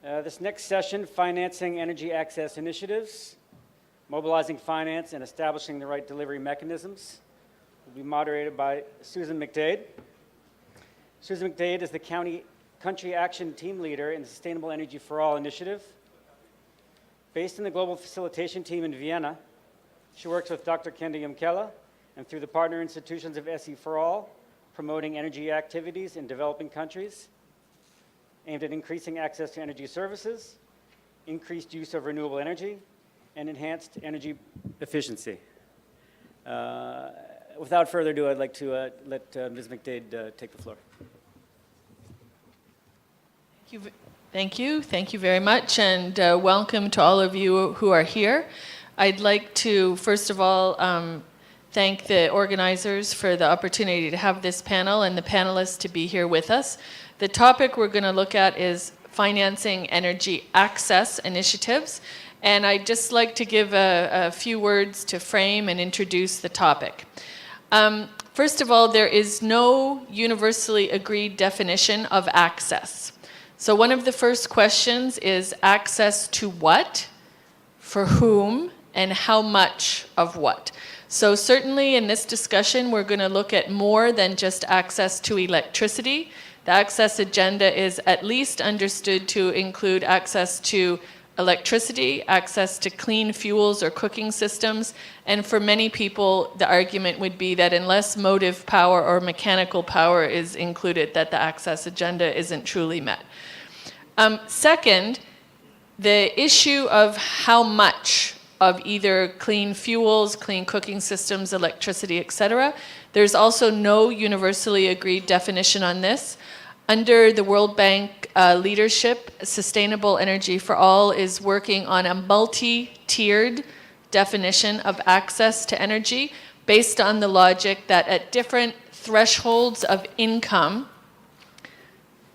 This next session, Financing Energy Access Initiatives, Mobilizing Finance and Establishing the Right Delivery Mechanisms, will be moderated by Susan McDade. Susan McDade is the Country Action Team Leader in the Sustainable Energy for All initiative. Based in the Global Facilitation Team in Vienna, she works with Dr. Kendi Yamkela and through the partner institutions of SE for All, promoting energy activities in developing countries, aimed at increasing access to energy services, increased use of renewable energy, and enhanced energy efficiency. Without further ado, I'd like to let Ms. McDade take the floor. Thank you very much, and welcome to all of you who are here. I'd like to, first of all, thank the organizers for the opportunity to have this panel and the panelists to be here with us. The topic we're going to look at is financing energy access initiatives, and I'd just like to give a few words to frame and introduce the topic. First of all, there is no universally agreed definition of access. So one of the first questions is access to what, for whom, and how much of what. So certainly in this discussion, we're going to look at more than just access to electricity. The access agenda is at least understood to include access to electricity, access to clean fuels or cooking systems, and for many people, the argument would be that unless motive power or mechanical power is included, that the access agenda isn't truly met. Second, the issue of how much of either clean fuels, clean cooking systems, electricity, etc. There's also no universally agreed definition on this. Under the World Bank leadership, Sustainable Energy for All is working on a multi-tiered definition of access to energy based on the logic that at different thresholds of income,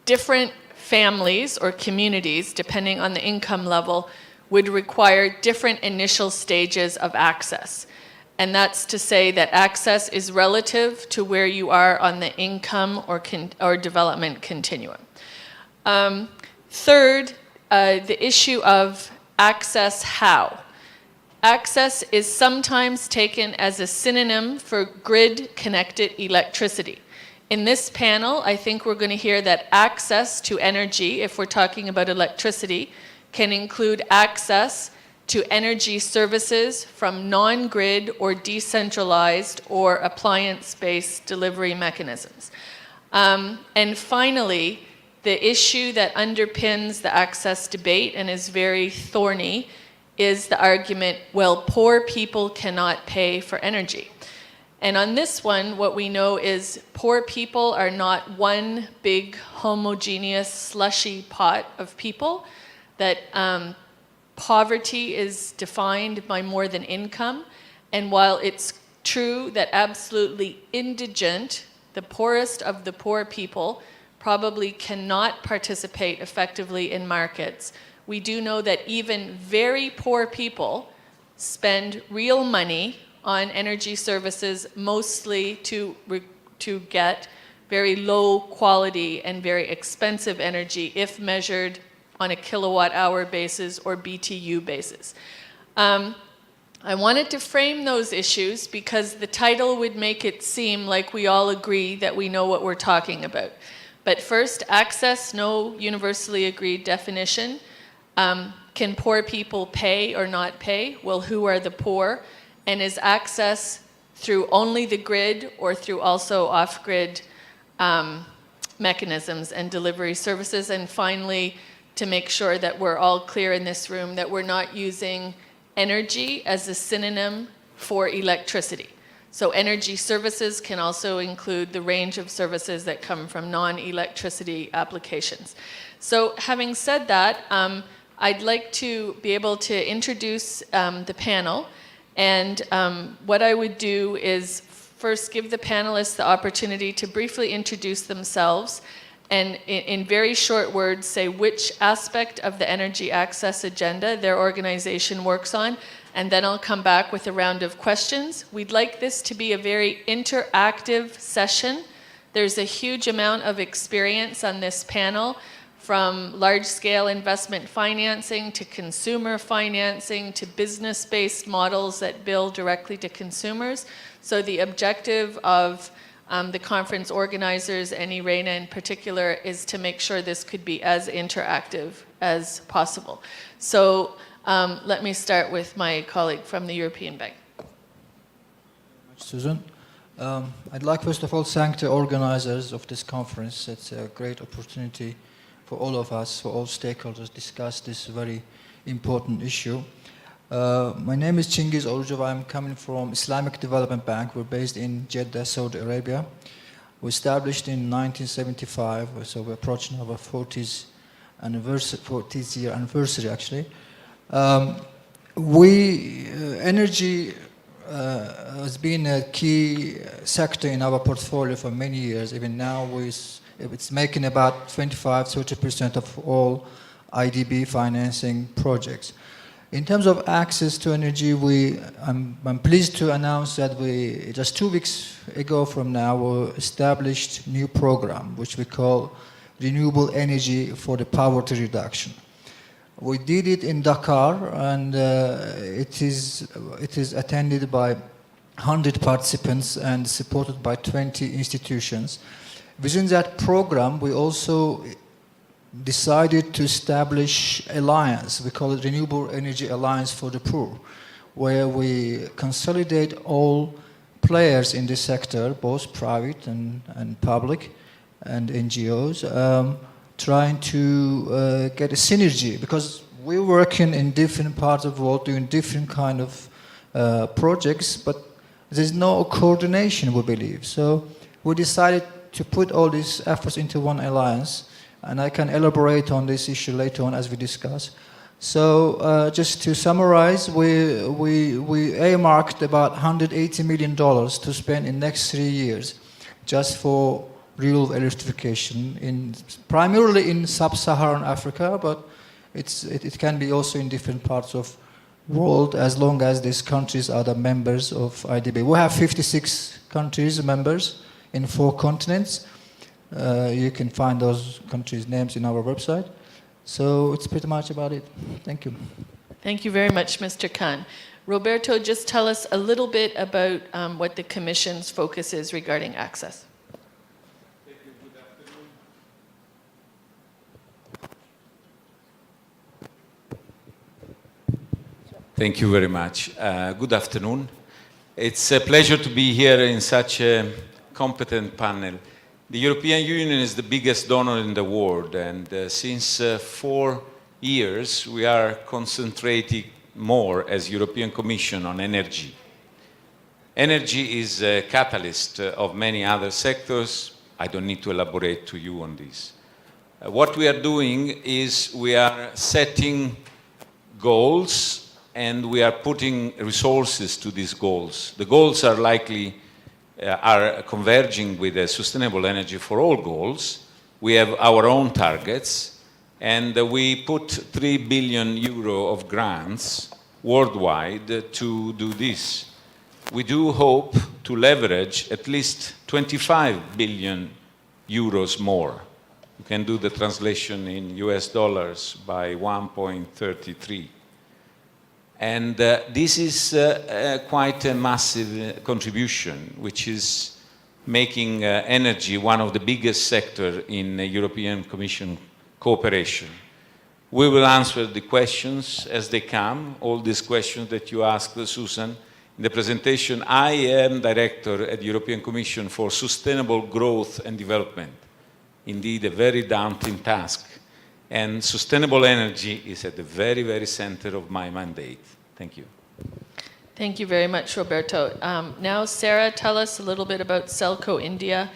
different families or communities, depending on the income level, would require different initial stages of access. And that's to say that access is relative to where you are on the income or development continuum. Third, the issue of access how. Access is sometimes taken as a synonym for grid-connected electricity. In this panel, I think we're going to hear that access to energy, if we're talking about electricity, can include access to energy services from non-grid or decentralized or appliance-based delivery mechanisms. And finally, the issue that underpins the access debate and is very thorny is the argument, well, poor people cannot pay for energy. And on this one, what we know is poor people are not one big homogeneous slushy pot of people, that poverty is defined by more than income. And while it's true that absolutely indigent, the poorest of the poor people, probably cannot participate effectively in markets, we do know that even very poor people spend real money on energy services, mostly to get very low quality and very expensive energy if measured on a kilowatt hour basis or BTU basis. I wanted to frame those issues because the title would make it seem like we all agree that we know what we're talking about. But first, access, no universally agreed definition. Can poor people pay or not pay? Well, who are the poor? And is access through only the grid or through also off-grid mechanisms and delivery services? And finally, to make sure that we're all clear in this room that we're not using energy as a synonym for electricity. So energy services can also include the range of services that come from non-electricity applications. So having said that, I'd like to be able to introduce the panel. And what I would do is first give the panelists the opportunity to briefly introduce themselves and in very short words say which aspect of the energy access agenda their organization works on, and then I'll come back with a round of questions. We'd like this to be a very interactive session. There's a huge amount of experience on this panel from large-scale investment financing to consumer financing to business-based models that bill directly to consumers. So the objective of the conference organizers, and IRENA in particular, is to make sure this could be as interactive as possible. So let me start with my colleague from the European Bank. Susan. I'd like first of all thank the organizers of this conference. It's a great opportunity for all of us, for all stakeholders, to discuss this very important issue. My name is Chingiz Orucov. I'm coming from Islamic Development Bank. We're based in Jeddah, Saudi Arabia. We established in 1975, so we're approaching our 40th year anniversary actually. Energy has been a key sector in our portfolio for many years. Even now, it's making about 25–30% of all IDB financing projects. In terms of access to energy, I'm pleased to announce that we, just 2 weeks ago from now, we established a new program, which we call Renewable Energy for the Poverty Reduction. We did it in Dakar, and it is attended by 100 participants and supported by 20 institutions. Within that program, we also decided to establish alliance. We call it Renewable Energy Alliance for the Poor, where we consolidate all players in this sector, both private and public, and NGOs, trying to get a synergy, because we're working in different parts of the world doing different kind of projects, but there's no coordination, we believe. So we decided to put all these efforts into one alliance, and I can elaborate on this issue later on as we discuss. So just to summarize, we earmarked about $180 million to spend in the next 3 years just for rural electrification, primarily in sub-Saharan Africa, but it can be also in different parts of the world, as long as these countries are the members of IDB. We have 56 countries members in 4 continents. You can find those countries' names in our website. So it's pretty much about it. Thank you. Thank you very much, Mr. Khan. Roberto, just tell us a little bit about what the Commission's focus is regarding access. Thank you. Good afternoon. Thank you very much. Good afternoon. It's a pleasure to be here in such a competent panel. The European Union is the biggest donor in the world, and since 4 years we are concentrating more as European Commission on energy. Energy is a catalyst of many other sectors. I don't need to elaborate to you on this. What we are doing is we are setting goals and we are putting resources to these goals. The goals are likely are converging with the sustainable energy for all goals. We have our own targets, and we put 3 billion euro of grants worldwide to do this. We do hope to leverage at least 25 billion euros more. You can do the translation in US dollars by 1.33. And this is quite a massive contribution, which is making energy one of the biggest sectors in European Commission cooperation. We will answer the questions as they come, all these questions that you asked, Susan. In the presentation, I am Director at the European Commission for Sustainable Growth and Development. Indeed, a very daunting task. And sustainable energy is at the very, very center of my mandate. Thank you. Thank you very much, Roberto. Now, Sarah, tell us a little bit about Selco India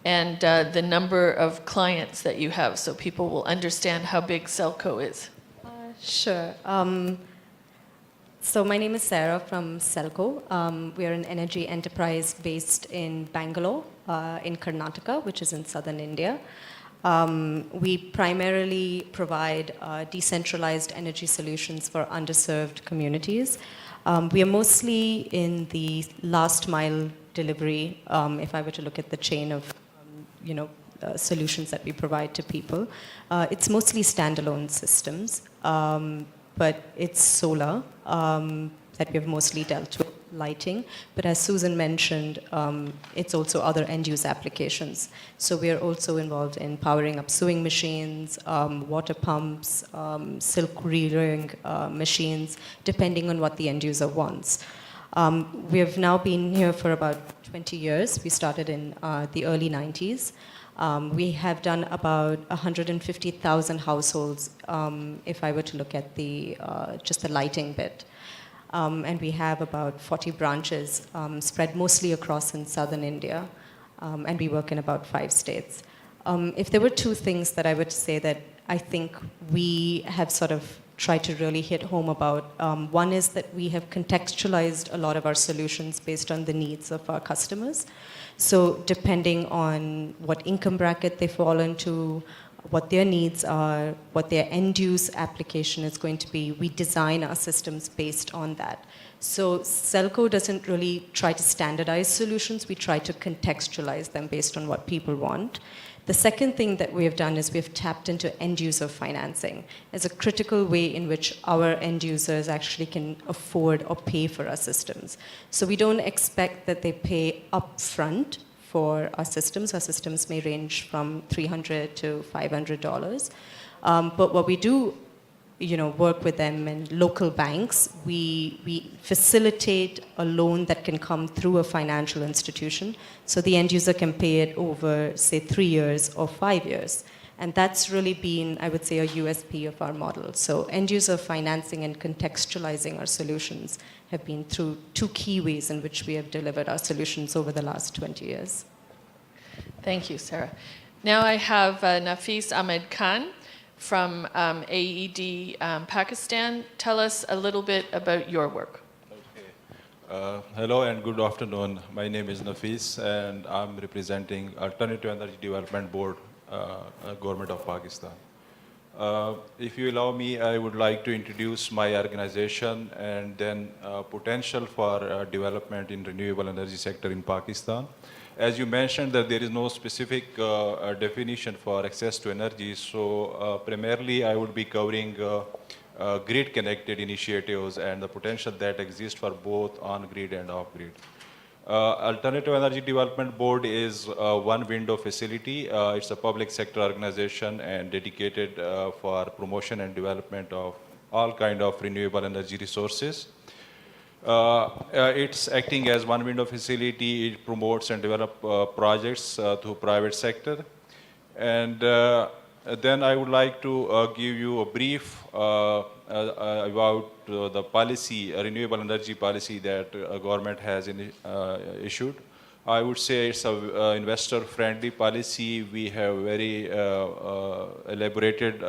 and the number of clients that you have, so people will understand how big Selco is. Sure. So my name is Sarah from Selco. We are an energy enterprise based in Bangalore, in Karnataka, which is in southern India. We primarily provide decentralized energy solutions for underserved communities. We are mostly in the last mile delivery, if I were to look at the chain of solutions that we provide to people. It's mostly standalone systems, but it's solar that we've mostly dealt with, lighting. But as Susan mentioned, it's also other end-use applications. So we are also involved in powering up sewing machines, water pumps, silk reeling machines, depending on what the end user wants. We have now been here for about 20 years. We started in the early 90s. We have done about 150,000 households, if I were to look at the just the lighting bit. And we have about 40 branches spread mostly across in southern India, and we work in about 5 states. If there were 2 things that I would say that I think we have sort of tried to really hit home about, one is that we have contextualized a lot of our solutions based on the needs of our customers. So depending on what income bracket they fall into, what their needs are, what their end-use application is going to be, we design our systems based on that. So Selco doesn't really try to standardize solutions, we try to contextualize them based on what people want. The second thing that we have done is we've tapped into end-user financing as a critical way in which our end users actually can afford or pay for our systems. So we don't expect that they pay upfront for our systems. Our systems may range from $300 to $500. But what we do, work with them and local banks, we facilitate a loan that can come through a financial institution. So the end user can pay it over, say, 3 years or 5 years. And that's really been, I would say, a USP of our model. So end user financing and contextualizing our solutions have been through 2 key ways in which we have delivered our solutions over the last 20 years. Thank you, Sarah. Now I have Nafis Ahmed Khan from AED Pakistan. Tell us a little bit about your work. Okay. Hello and good afternoon. My name is Nafis and I'm representing Alternative Energy Development Board, Government of Pakistan. If you allow me, I would like to introduce my organization and then potential for development in renewable energy sector in Pakistan. As you mentioned that there is no specific definition for access to energy, so primarily I would be covering grid connected initiatives and the potential that exists for both on-grid and off-grid. Alternative Energy Development Board is one window facility. It's a public sector organization and dedicated for promotion and development of all kind of renewable energy resources. It's acting as one window facility. It promotes and develops projects to private sector. And then I would like to give you a brief about the policy, renewable energy policy that government has issued. I would say it's a investor-friendly policy. We have very elaborated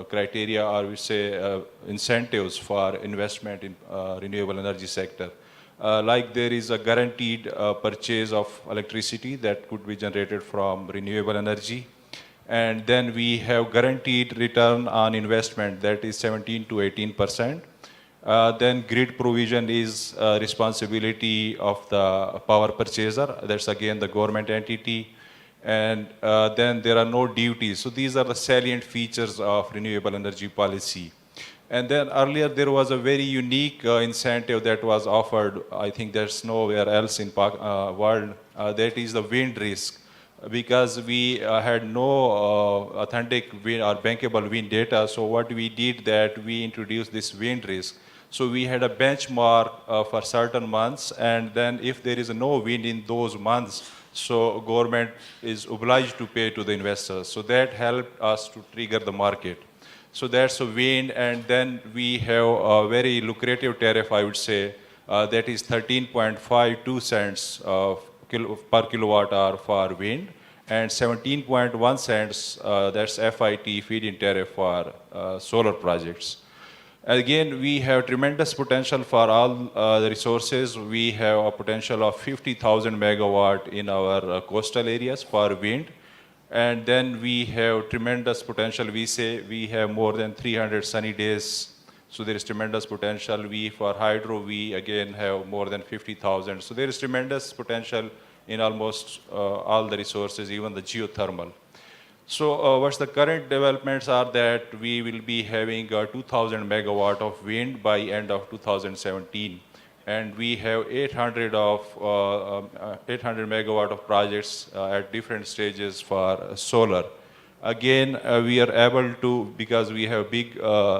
criteria, or we say incentives for investment in renewable energy sector. Like there is a guaranteed purchase of electricity that could be generated from renewable energy. And then we have guaranteed return on investment that is 17 to 18%. Then grid provision is responsibility of the power purchaser. That's again the government entity. And then there are no duties. So these are the salient features of renewable energy policy. And then earlier there was a very unique incentive that was offered. I think there's nowhere else in world. That is the wind risk. Because we had no authentic wind or bankable wind data, so what we did that we introduced this wind risk. So we had a benchmark for certain months, and then if there is no wind in those months, so government is obliged to pay to the investors. So that helped us to trigger the market. So that's a wind, and then we have a very lucrative tariff, I would say, that is 13.52 cents per kilowatt hour for wind, and 17.1 cents, that's FIT, feed-in tariff for solar projects. Again, we have tremendous potential for all the resources. We have a potential of 50,000 megawatt in our coastal areas for wind. And then we have tremendous potential. We say we have more than 300 sunny days. So there is tremendous potential. For hydro, we again have more than 50,000. So there is tremendous potential in almost all the resources, even the geothermal. So what's the current developments are that we will be having 2,000 megawatt of wind by end of 2017. And we have 800 megawatt of projects at different stages for solar. Again, we are able to, because we have big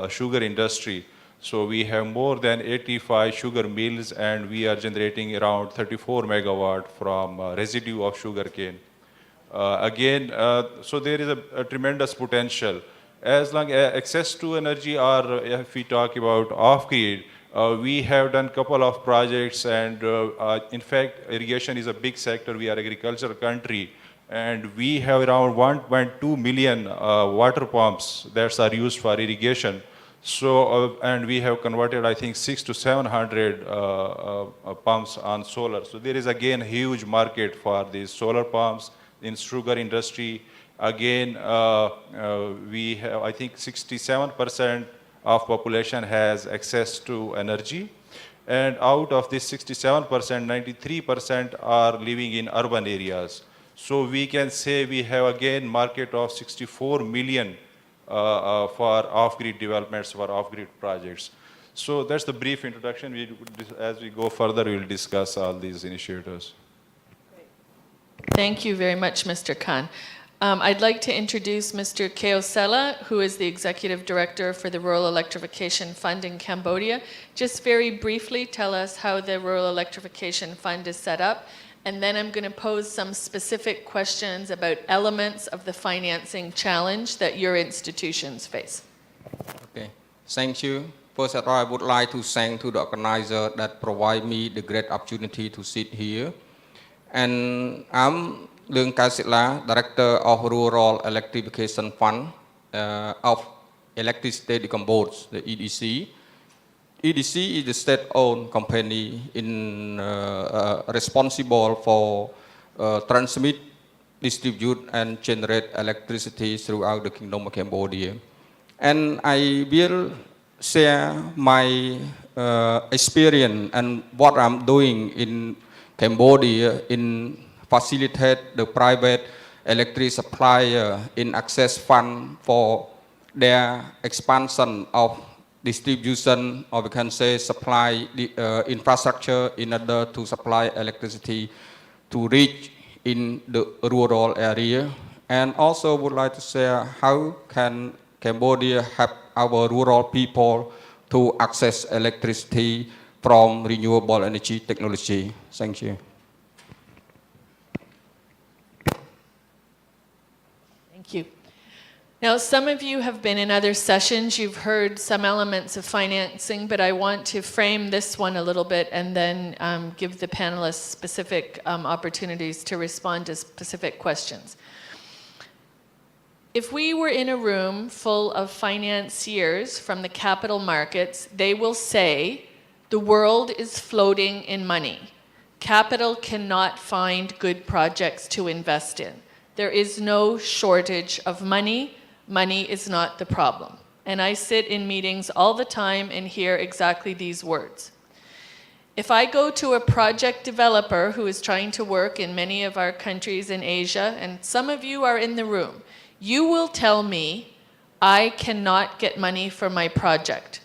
sugar industry, so we have more than 85 sugar mills, and we are generating around 34 megawatt from residue of sugar cane. So there is a tremendous potential. As long as access to energy, or if we talk about off-grid, we have done a couple of projects, and in fact, irrigation is a big sector. We are an agricultural country, and we have around 1.2 million water pumps that are used for irrigation. So, and we have converted, I think, 600 to 700 pumps on solar. So there is again a huge market for these solar pumps in sugar industry. Again, we have, I think, 67% of population has access to energy. And out of this 67%, 93% are living in urban areas. So we can say we have again market of 64 million for off-grid developments, for off-grid projects. So that's the brief introduction. As we go further, we will discuss all these initiatives. Thank you very much, Mr. Khan. I'd like to introduce Mr. Keosela, who is the Executive Director for the Rural Electrification Fund in Cambodia. Just very briefly tell us how the Rural Electrification Fund is set up, and then I'm going to pose some specific questions about elements of the financing challenge that your institutions face. Okay, thank you. First of all, I would like to thank to the organizer that provide me the great opportunity to sit here. And I'm Leung Kasila, Director of Rural Electrification Fund of Electricity Cambodia, the EDC. EDC is a state-owned company responsible for transmit, distribute, and generate electricity throughout the Kingdom of Cambodia. And I will share my experience and what I'm doing in Cambodia in facilitate the private electric supplier in access fund for their expansion of distribution, or we can say supply the infrastructure in order to supply electricity to reach in the rural area. And also would like to share how can Cambodia help our rural people to access electricity from renewable energy technology. Thank you. Thank you. Now, some of you have been in other sessions. You've heard some elements of financing, but I want to frame this one a little bit and then give the panelists specific opportunities to respond to specific questions. If we were in a room full of financiers from the capital markets, they will say, the world is floating in money. Capital cannot find good projects to invest in. There is no shortage of money. Money is not the problem. And I sit in meetings all the time and hear exactly these words. If I go to a project developer who is trying to work in many of our countries in Asia, and some of you are in the room, you will tell me, I cannot get money for my project.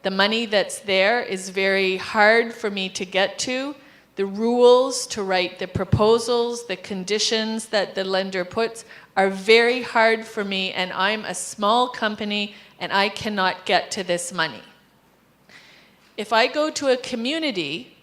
The money that's there is very hard for me to get to. The rules to write the proposals, the conditions that the lender puts are very hard for me, and I'm a small company and I cannot get to this money. If I go to a community,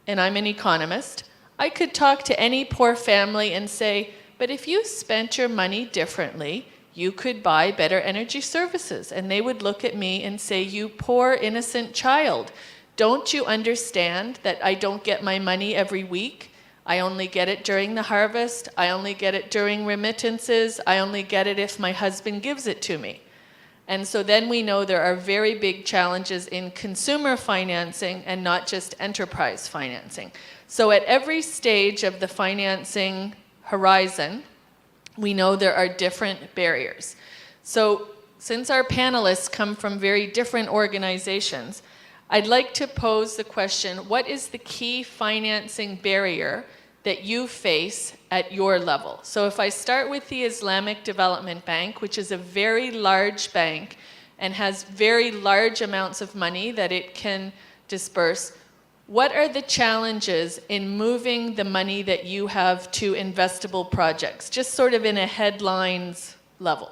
and I'm an economist, I could talk to any poor family and say, but if you spent your money differently, you could buy better energy services. And they would look at me and say, you poor innocent child, don't you understand that I don't get my money every week? I only get it during the harvest. I only get it during remittances. I only get it if my husband gives it to me. And so then we know there are very big challenges in consumer financing and not just enterprise financing. So at every stage of the financing horizon, we know there are different barriers. So since our panelists come from very different organizations, I'd like to pose the question, what is the key financing barrier that you face at your level. So if I start with the Islamic Development Bank, which is a very large bank and has very large amounts of money that it can disperse, what are the challenges in moving the money that you have to investable projects? Just sort of in a headlines level.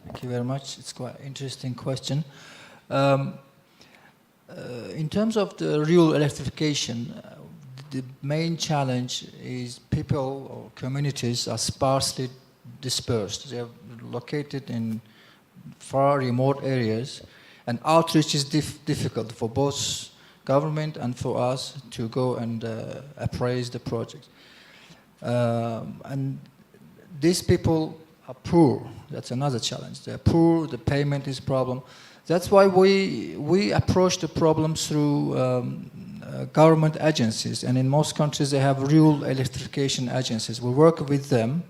Thank you very much. It's quite an interesting question. In terms of the rural electrification, the main challenge is people or communities are sparsely dispersed. They are located in far remote areas, and outreach is difficult for both government and for us to go and appraise the project. And these people are poor. That's another challenge. They're poor, the payment is a problem. That's why we approach the problem through government agencies, and in most countries they have rural electrification agencies. We work with them.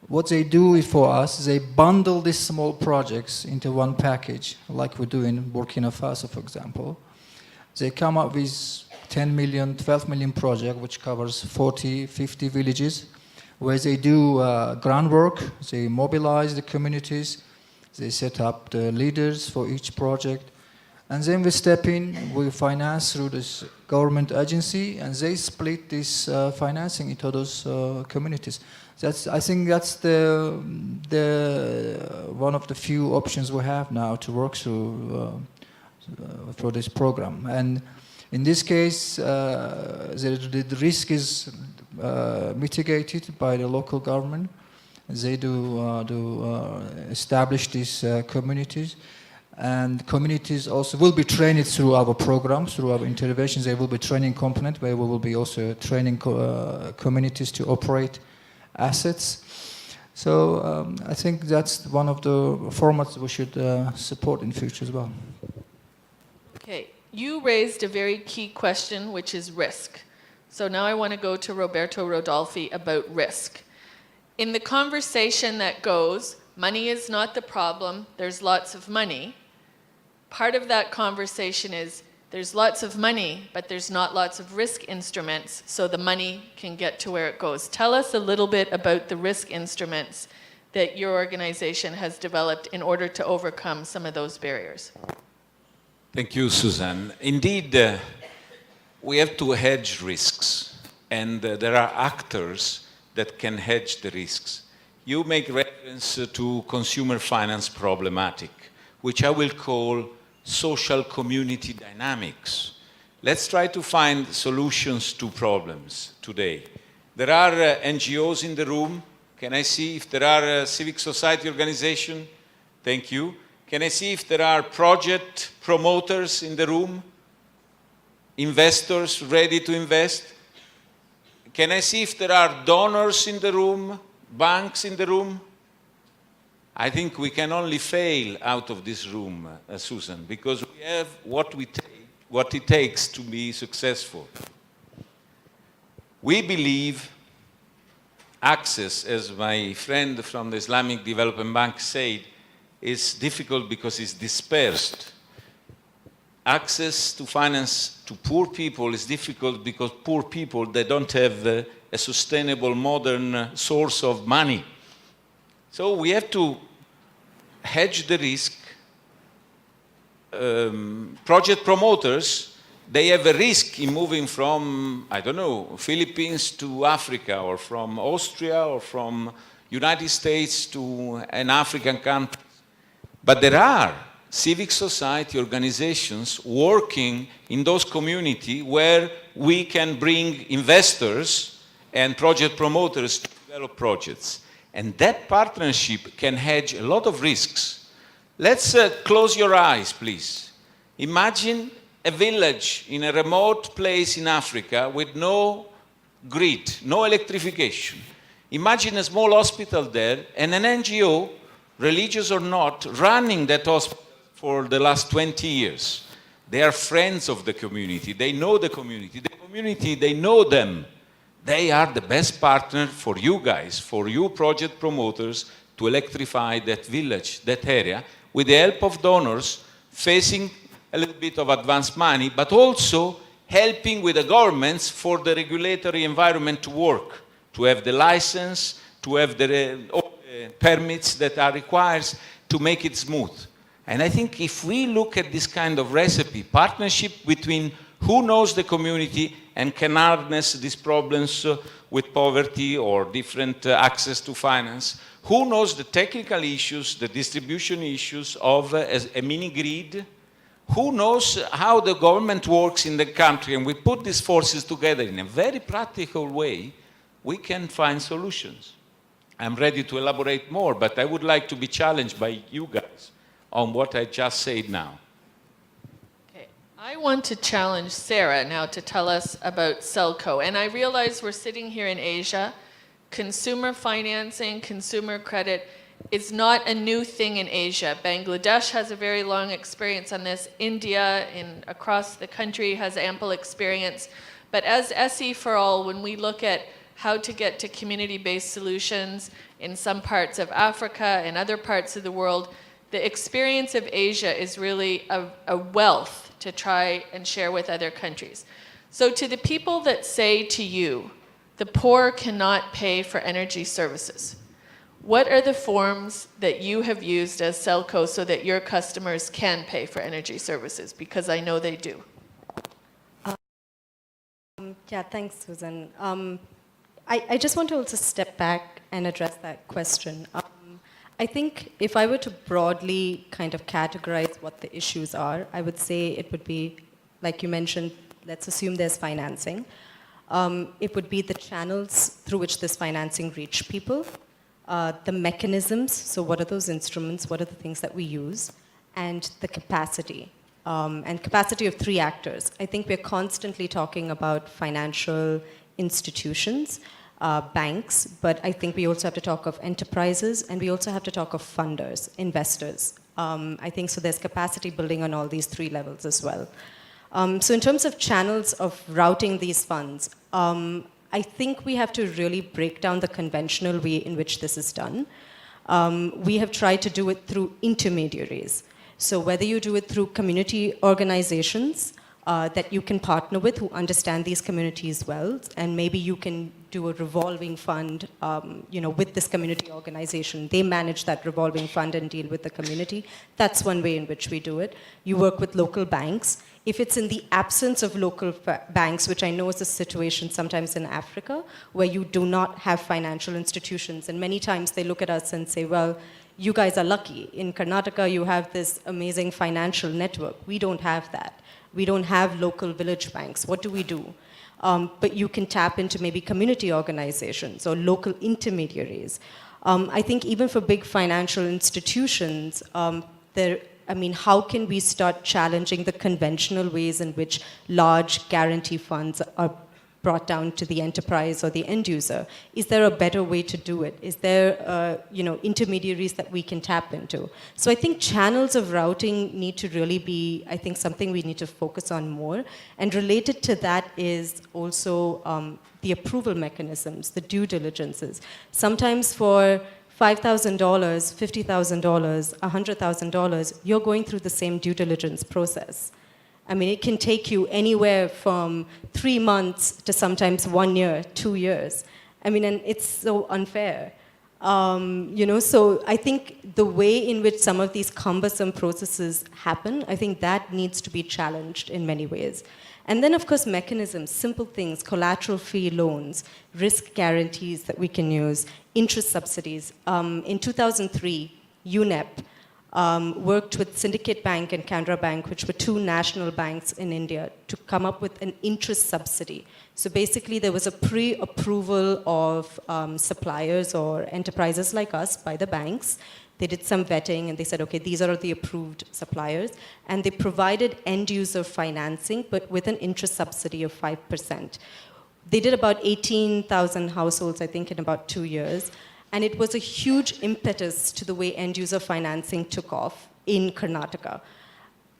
What they do for us is they bundle these small projects into one package, like we do in Burkina Faso, for example. They come up with 10 million, 12 million project, which covers 40, 50 villages, where they do groundwork, they mobilize the communities, they set up the leaders for each project, and then we step in, we finance through this government agency, and they split this financing into those communities. I think that's one of the few options we have now to work through for this program. And in this case, the risk is mitigated by the local government. They do establish these communities, and communities also will be trained through our programs, through our interventions. There will be training component where we will be also training communities to operate assets. So I think that's one of the formats we should support in future as well. Okay, you raised a very key question, which is risk. So now I want to go to Roberto Rodolfi about risk. In the conversation that goes, money is not the problem, there's lots of money. Part of that conversation is, there's lots of money, but there's not lots of risk instruments, so the money can get to where it goes. Tell us a little bit about the risk instruments that your organization has developed in order to overcome some of those barriers. Thank you, Suzanne. Indeed, we have to hedge risks, and there are actors that can hedge the risks. You make reference to consumer finance problematic, which I will call social community dynamics. Let's try to find solutions to problems today. There are NGOs in the room. Can I see if there are civic society organizations? Thank you. Can I see if there are project promoters in the room? Investors ready to invest? Can I see if there are donors in the room? Banks in the room? I think we can only fail out of this room, Susan, because we have what it takes to be successful. We believe access, as my friend from the Islamic Development Bank said, is difficult because it's dispersed. Access to finance to poor people is difficult because poor people, they don't have a sustainable modern source of money. So we have to hedge the risk. Project promoters, they have a risk in moving from, I don't know, Philippines to Africa, or from Austria, or from United States to an African country. But there are civic society organizations working in those communities where we can bring investors and project promoters to develop projects. And that partnership can hedge a lot of risks. Let's close your eyes, please. Imagine a village in a remote place in Africa with no grid, no electrification. Imagine a small hospital there and an NGO, religious or not, running that hospital for the last 20 years. They are friends of the community. They know the community. The community, they know them. They are the best partner for you guys, for you project promoters, to electrify that village, that area, with the help of donors, facing a little bit of advance money, but also helping with the governments for the regulatory environment to work, to have the license, to have all the permits that are required to make it smooth. And I think if we look at this kind of recipe, partnership between who knows the community and can harness these problems with poverty or different access to finance, who knows the technical issues, the distribution issues of a mini grid, who knows how the government works in the country, and we put these forces together in a very practical way, we can find solutions. I'm ready to elaborate more, but I would like to be challenged by you guys on what I just said now. Okay. I want to challenge Sarah now to tell us about Selco. And I realize we're sitting here in Asia. Consumer financing, consumer credit is not a new thing in Asia. Bangladesh has a very long experience on this. India, across the country, has ample experience. But as SE for All, when we look at how to get to community-based solutions in some parts of Africa and other parts of the world, the experience of Asia is really a wealth to try and share with other countries. So to the people that say to you, the poor cannot pay for energy services, what are the forms that you have used as Selco so that your customers can pay for energy services? Because I know they do. Yeah, thanks, Susan. I just want to also step back and address that question. I think if I were to broadly kind of categorize what the issues are, I would say it would be, like you mentioned, let's assume there's financing. It would be the channels through which this financing reach people, the mechanisms, so what are those instruments, what are the things that we use, and the capacity. And capacity of three actors. I think we're constantly talking about financial institutions, banks, but I think we also have to talk of enterprises, and we also have to talk of funders, investors. I think so there's capacity building on all these three levels as well. So in terms of channels of routing these funds, I think we have to really break down the conventional way in which this is done. We have tried to do it through intermediaries. So whether you do it through community organizations that you can partner with who understand these communities well, and maybe you can do a revolving fund with this community organization. They manage that revolving fund and deal with the community. That's one way in which we do it. You work with local banks. If it's in the absence of local banks, which I know is a situation sometimes in Africa, where you do not have financial institutions, and many times they look at us and say, well, you guys are lucky. In Karnataka, you have this amazing financial network. We don't have that. We don't have local village banks. What do we do? But you can tap into maybe community organizations or local intermediaries. I think even for big financial institutions, how can we start challenging the conventional ways in which large guarantee funds are brought down to the enterprise or the end user? Is there a better way to do it? Is there, intermediaries that we can tap into? So I think channels of routing need to really be, I think, something we need to focus on more. And related to that is also the approval mechanisms, the due diligences. Sometimes for $5,000, $50,000, $100,000, you're going through the same due diligence process. I mean, it can take you anywhere from 3 months to sometimes 1 year, 2 years. I mean, and it's so unfair. So I think the way in which some of these cumbersome processes happen, I think that needs to be challenged in many ways. And then, of course, mechanisms, simple things, collateral-free loans, risk guarantees that we can use, interest subsidies. In 2003, UNEP worked with Syndicate Bank and Canara Bank, which were two national banks in India, to come up with an interest subsidy. So basically, there was a pre-approval of suppliers or enterprises like us by the banks. They did some vetting and they said, okay, these are the approved suppliers. And they provided end-user financing, but with an interest subsidy of 5%. They did about 18,000 households, I think, in about 2 years. And it was a huge impetus to the way end-user financing took off in Karnataka.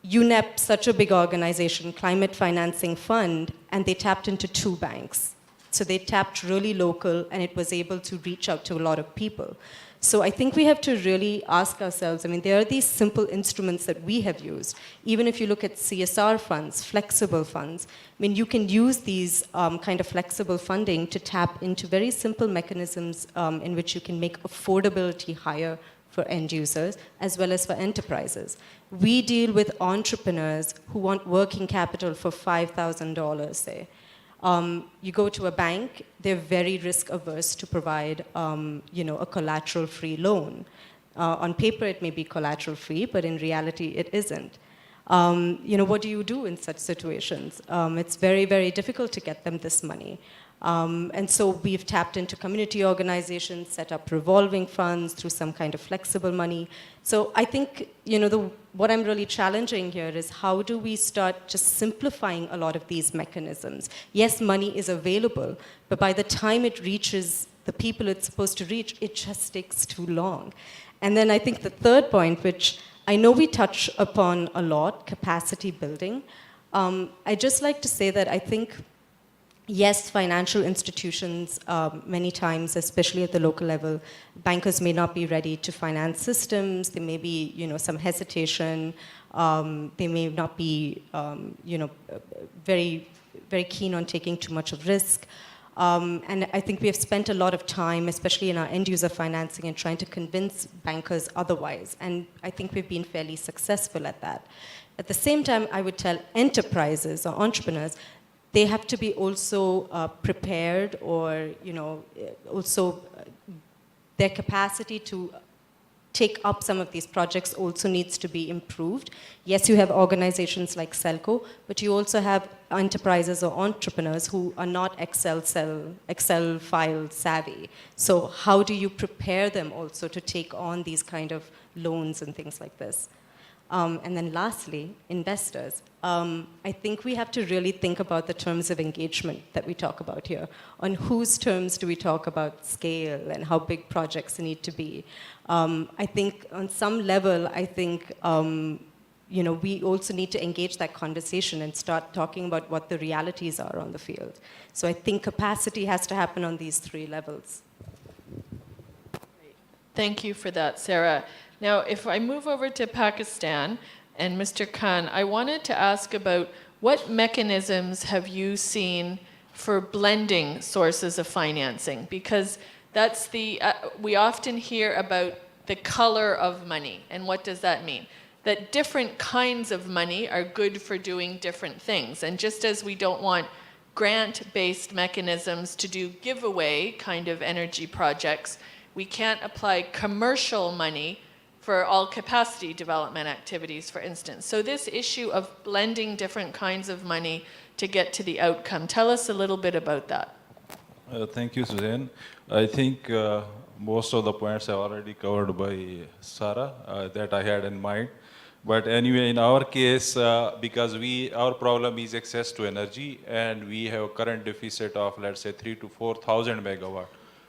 UNEP, such a big organization, Climate Financing Fund, and they tapped into 2 banks. So they tapped really local, and it was able to reach out to a lot of people. So I think we have to really ask ourselves, I mean, there are these simple instruments that we have used. Even if you look at CSR funds, flexible funds, I mean, you can use these kind of flexible funding to tap into very simple mechanisms in which you can make affordability higher for end users as well as for enterprises. We deal with entrepreneurs who want working capital for $5,000, say. You go to a bank, they're very risk averse to provide a collateral-free loan. On paper, it may be collateral-free, but in reality, it isn't. What do you do in such situations? It's very, very difficult to get them this money. And so we've tapped into community organizations, set up revolving funds through some kind of flexible money. So I think, what I'm really challenging here is how do we start just simplifying a lot of these mechanisms? Yes, money is available, but by the time it reaches the people it's supposed to reach, it just takes too long. And then I think the third point, which I know we touch upon a lot, capacity building. I'd just like to say that I think yes, financial institutions, many times, especially at the local level, bankers may not be ready to finance systems. There may be, some hesitation. They may not be, very, very keen on taking too much of risk. And I think we have spent a lot of time, especially in our end-user financing, in trying to convince bankers otherwise. And I think we've been fairly successful at that. At the same time, I would tell enterprises or entrepreneurs, they have to be also prepared, or also their capacity to take up some of these projects also needs to be improved. Yes, you have organizations like Selco, but you also have enterprises or entrepreneurs who are not Excel file savvy. So how do you prepare them also to take on these kind of loans and things like this? And then lastly, investors. I think we have to really think about the terms of engagement that we talk about here. On whose terms do we talk about scale and how big projects need to be? I think on some level, we also need to engage that conversation and start talking about what the realities are on the field. So I think capacity has to happen on these three levels. Thank you for that, Sarah. Now, if I move over to Pakistan and Mr. Khan, I wanted to ask about what mechanisms have you seen for blending sources of financing? Because that's we often hear about the color of money, and what does that mean? That different kinds of money are good for doing different things. And just as we don't want grant-based mechanisms to do giveaway kind of energy projects, we can't apply commercial money for all capacity development activities, for instance. So this issue of blending different kinds of money to get to the outcome, tell us a little bit about that. Thank you, Suzanne. I think most of the points are already covered by Sarah that I had in mind. But anyway, in our case, because our problem is access to energy, and we have a current deficit of, let's say, 3,000 to 4,000 megawatt.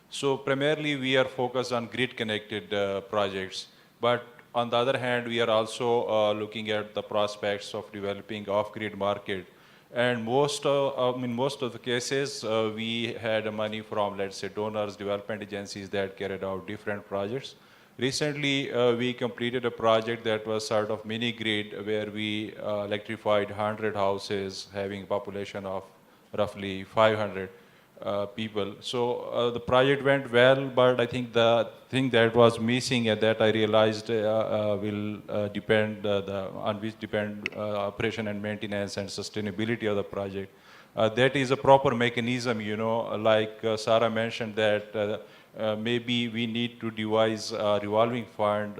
So primarily, we are focused on grid-connected projects. But on the other hand, we are also looking at the prospects of developing off-grid market. And most of the cases, we had money from, let's say, donors, development agencies that carried out different projects. Recently, we completed a project that was sort of mini-grid, where we electrified 100 houses having a population of roughly 500 people. So the project went well, but I think the thing that was missing and that I realized will depend on which depend operation and maintenance and sustainability of the project. That is a proper mechanism, like Sarah mentioned that maybe we need to devise a revolving fund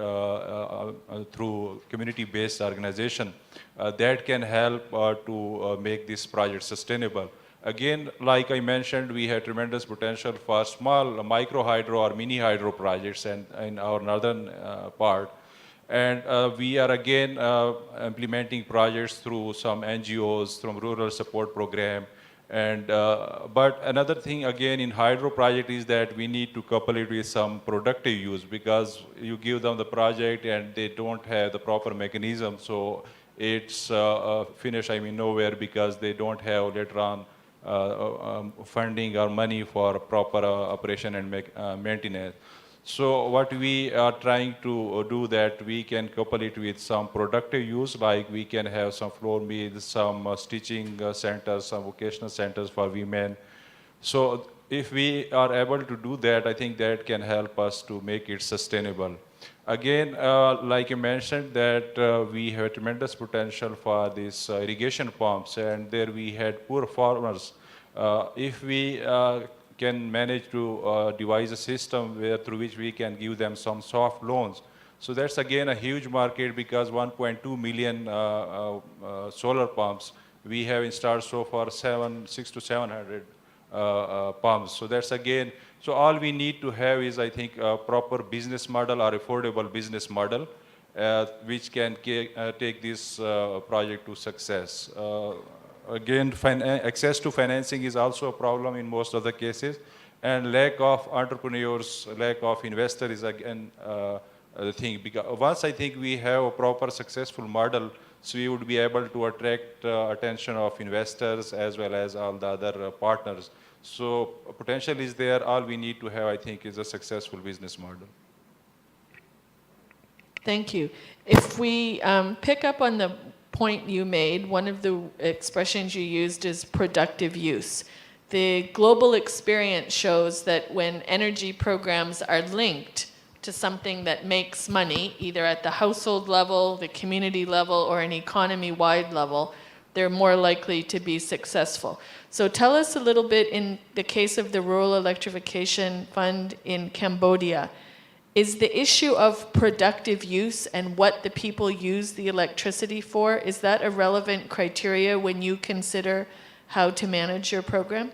through community-based organization that can help to make this project sustainable. Again, like I mentioned, we had tremendous potential for small micro hydro or mini hydro projects in our northern part. And we are again implementing projects through some NGOs, from rural support program. And but another thing again in hydro project is that we need to couple it with some productive use, because you give them the project and they don't have the proper mechanism. So it's finished, nowhere, because they don't have later on funding or money for proper operation and maintenance. So what we are trying to do that we can couple it with some productive use, like we can have some floor mills, some stitching centers, some vocational centers for women. So if we are able to do that, I think that can help us to make it sustainable. Again, like you mentioned, that we have tremendous potential for these irrigation pumps, and there we had poor farmers. If we can manage to devise a system through which we can give them some soft loans. So that's again a huge market, because 1.2 million solar pumps we have installed so far, 600 to 700 pumps. So that's again, so all we need to have is, I think, a proper business model or affordable business model which can take this project to success. Again, access to financing is also a problem in most of the cases, and lack of entrepreneurs, lack of investors is again the thing. Because once I think we have a proper successful model, so we would be able to attract attention of investors as well as all the other partners. So potential is there. All we need to have, I think, is a successful business model. Thank you. If we pick up on the point you made, one of the expressions you used is productive use. The global experience shows that when energy programs are linked to something that makes money, either at the household level, the community level, or an economy-wide level, they're more likely to be successful. So tell us a little bit, in the case of the Rural Electrification Fund in Cambodia, is the issue of productive use and what the people use the electricity for, is that a relevant criteria when you consider how to manage your program?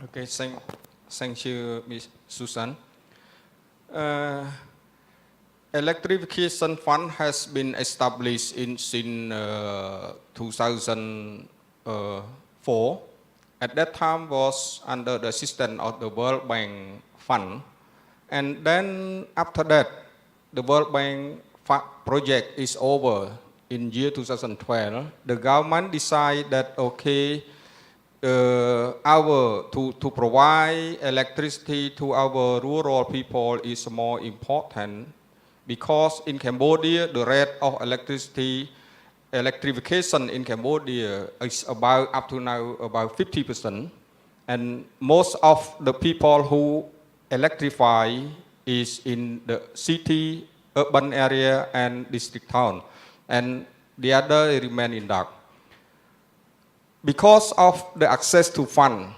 Okay, thank you, Ms. Susan. Electrification Fund has been established since 2004. At that time was under the assistance of the World Bank Fund. And then after that, the World Bank project is over in year 2012. The government decided that, okay, to provide electricity to our rural people is more important, because in Cambodia, the rate of electrification in Cambodia is about, up to now, about 50%. And most of the people who electrify is in the city, urban area, and district town. And the other remain in dark. Because of the access to fund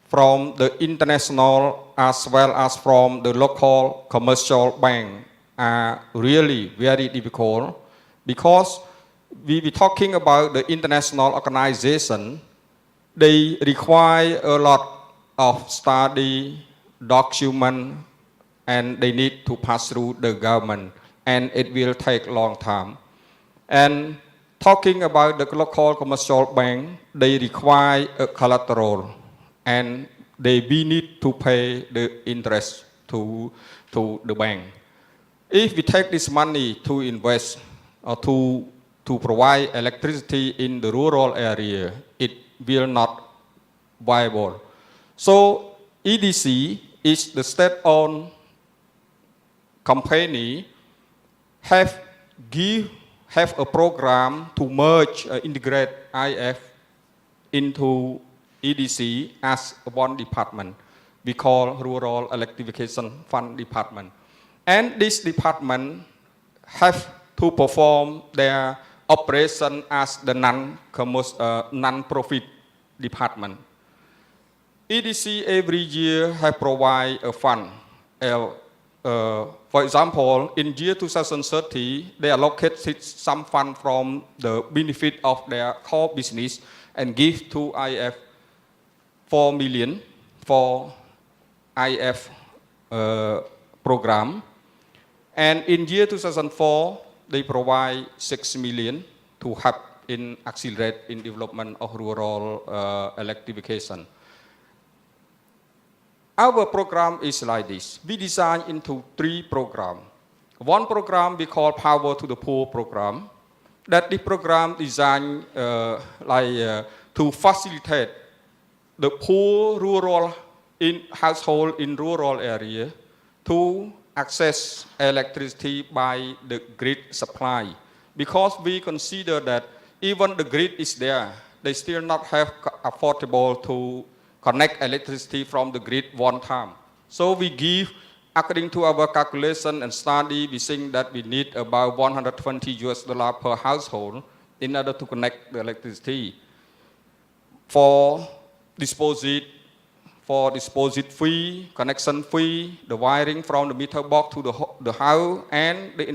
from the international as well as from the local commercial bank are really very difficult, because we be talking about the international organization, they require a lot of study, document, and they need to pass through the government, and it will take a long time. And talking about the local commercial bank, they require a collateral, and we need to pay the interest to the bank. If we take this money to invest or to provide electricity in the rural area, it will not viable. So EDC is the state-owned company have a program to merge, integrate IF into EDC as one department. We call Rural Electrification Fund Department. And this department have to perform their operation as the non-profit department. EDC every year have provide a fund. For example, in year 2030, they allocated some fund from the benefit of their core business and give to IF 4 million for IF program. And in year 2004, they provide 6 million to help in accelerate in development of rural electrification. Our program is like this. We design into 3 programs. One program we call Power to the Poor program. That the program designed to facilitate the poor rural household in rural area to access electricity by the grid supply. Because we consider that even the grid is there, they still not have affordable to connect electricity from the grid one time. So we give, according to our calculation and study, we think that we need about $120 per household in order to connect the electricity. For deposit fee, connection fee, the wiring from the meter box to the house, and the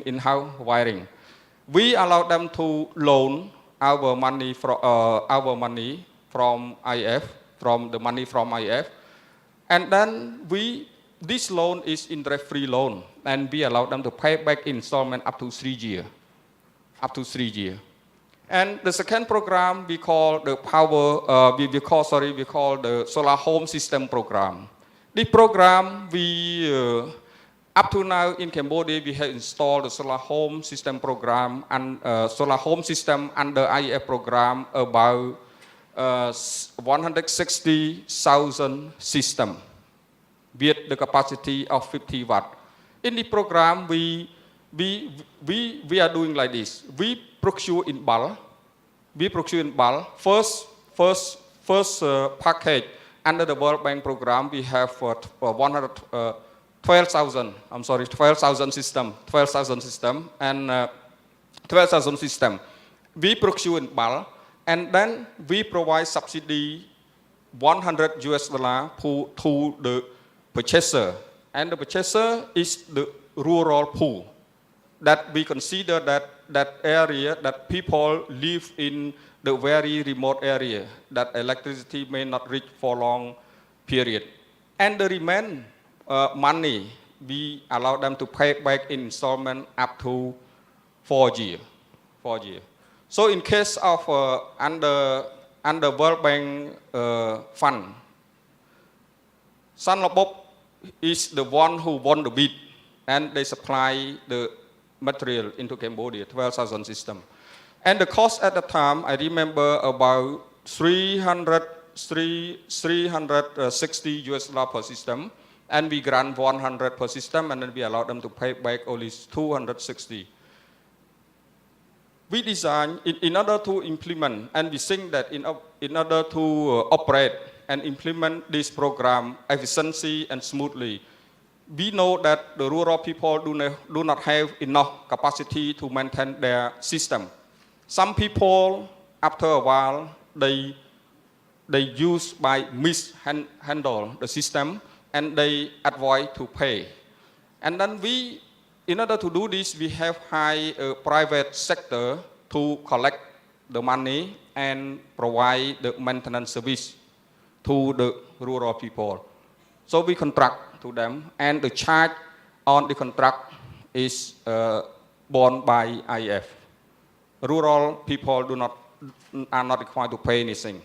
in-house wiring. We allow them to loan our money from IF, from the money from IF, and then this loan is interest-free loan, and we allow them to pay back installment up to 3 years. And the second program we call the the solar home system program. This program up to now in Cambodia we have installed the solar home system program and solar home system under IF program about 160,000 system with the capacity of 50 watt. In the program we are doing like this. We procure in bulk. First package under the World Bank program we have 12,000 system and 12,000 system. We procure in bulk, and then we provide subsidy $100 to the purchaser, and the purchaser is the rural pool. That we consider that area that people live in the very remote area, that electricity may not reach for long period. And the remaining money, we allow them to pay back in installment up to 4 years. So in case of under World Bank fund, Sanlabop is the one who won the bid, and they supply the material into Cambodia, 12,000 system. And the cost at the time, I remember about $360 per system, and we grant 100 per system, and then we allow them to pay back only 260. We design, in order to implement, and we think that in order to operate and implement this program efficiently and smoothly, we know that the rural people do not have enough capacity to maintain their system. Some people, after a while, they use by mishandle the system, and they avoid to pay. And then in order to do this, we have hired a private sector to collect the money and provide the maintenance service to the rural people. So we contract to them, and the charge on the contract is borne by IF. Rural people are not required to pay anything.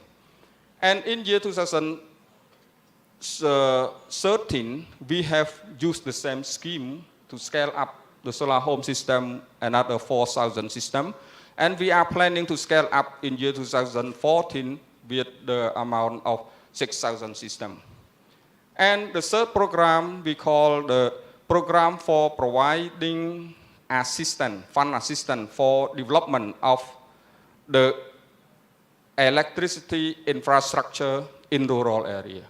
And in year 2013, we have used the same scheme to scale up the solar home system, another 4,000 system. And we are planning to scale up in year 2014 with the amount of 6,000 system. And the third program we call the program for providing fund assistance for development of the electricity infrastructure in rural area.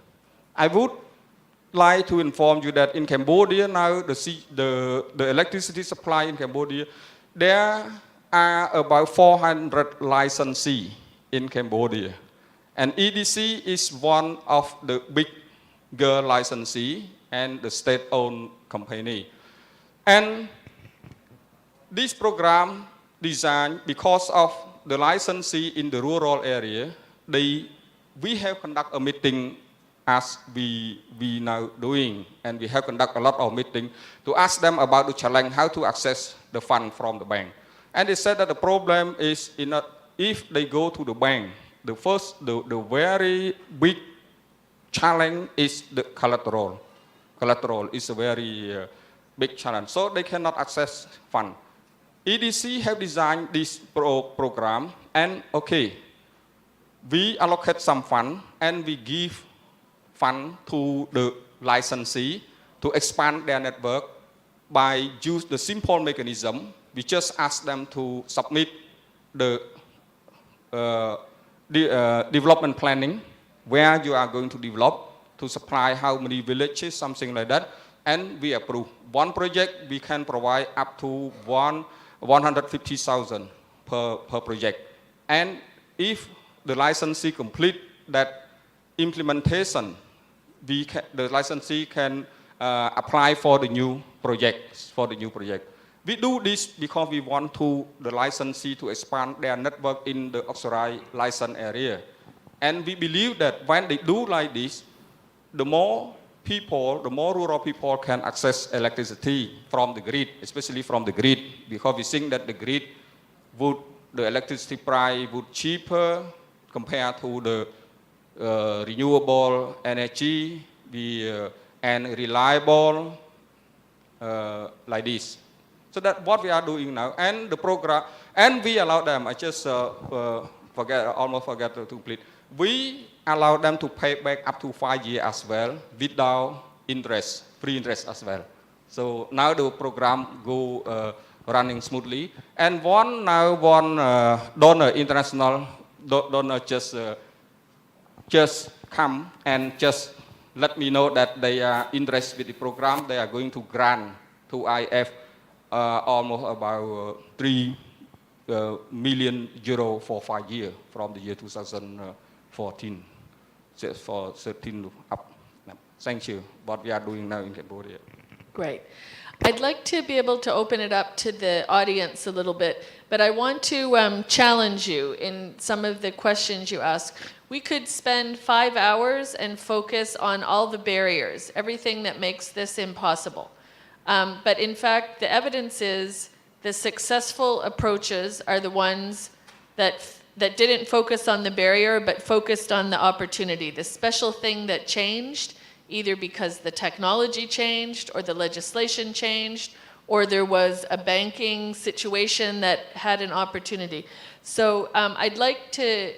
I would like to inform you that in Cambodia now, the electricity supply in Cambodia, there are about 400 licensees in Cambodia. And EDC is one of the bigger licensee and the state-owned company. And this program designed because of the licensee in the rural area, we have conducted a meeting as we now doing, and we have conducted a lot of meetings to ask them about the challenge, how to access the fund from the bank. And they said that the problem is if they go to the bank, the very big challenge is the collateral. Collateral is a very big challenge, so they cannot access fund. EDC have designed this program, and okay, we allocate some fund and we give fund to the licensee to expand their network by use the simple mechanism. We just ask them to submit the development planning, where you are going to develop, to supply how many villages, something like that, and we approve. One project, we can provide up to 150,000 per project. And if the licensee complete that implementation, the licensee can apply for the new projects, We do this because we want the licensee to expand their network in the authorized license area. And we believe that when they do like this, the more rural people can access electricity from the grid, especially from the grid, because we think that the electricity price would cheaper compared to the renewable energy and reliable like this. So that's what we are doing now, and the program, and we allow them. I just almost forgot to complete. We allow them to pay back up to 5 years as well, without interest, free interest as well. So now the program go running smoothly. And one donor, international donor, just come and just let me know that they are interested with the program. They are going to grant to IF almost about 3 million euro for 5 years from the year 2014, for 13 up. Thank you. What we are doing now in Cambodia. Great. I'd like to be able to open it up to the audience a little bit, but I want to challenge you in some of the questions you ask. We could spend 5 hours and focus on all the barriers, everything that makes this impossible. But in fact, the evidence is the successful approaches are the ones that didn't focus on the barrier, but focused on the opportunity, the special thing that changed, either because the technology changed or the legislation changed, or there was a banking situation that had an opportunity. So I'd like to,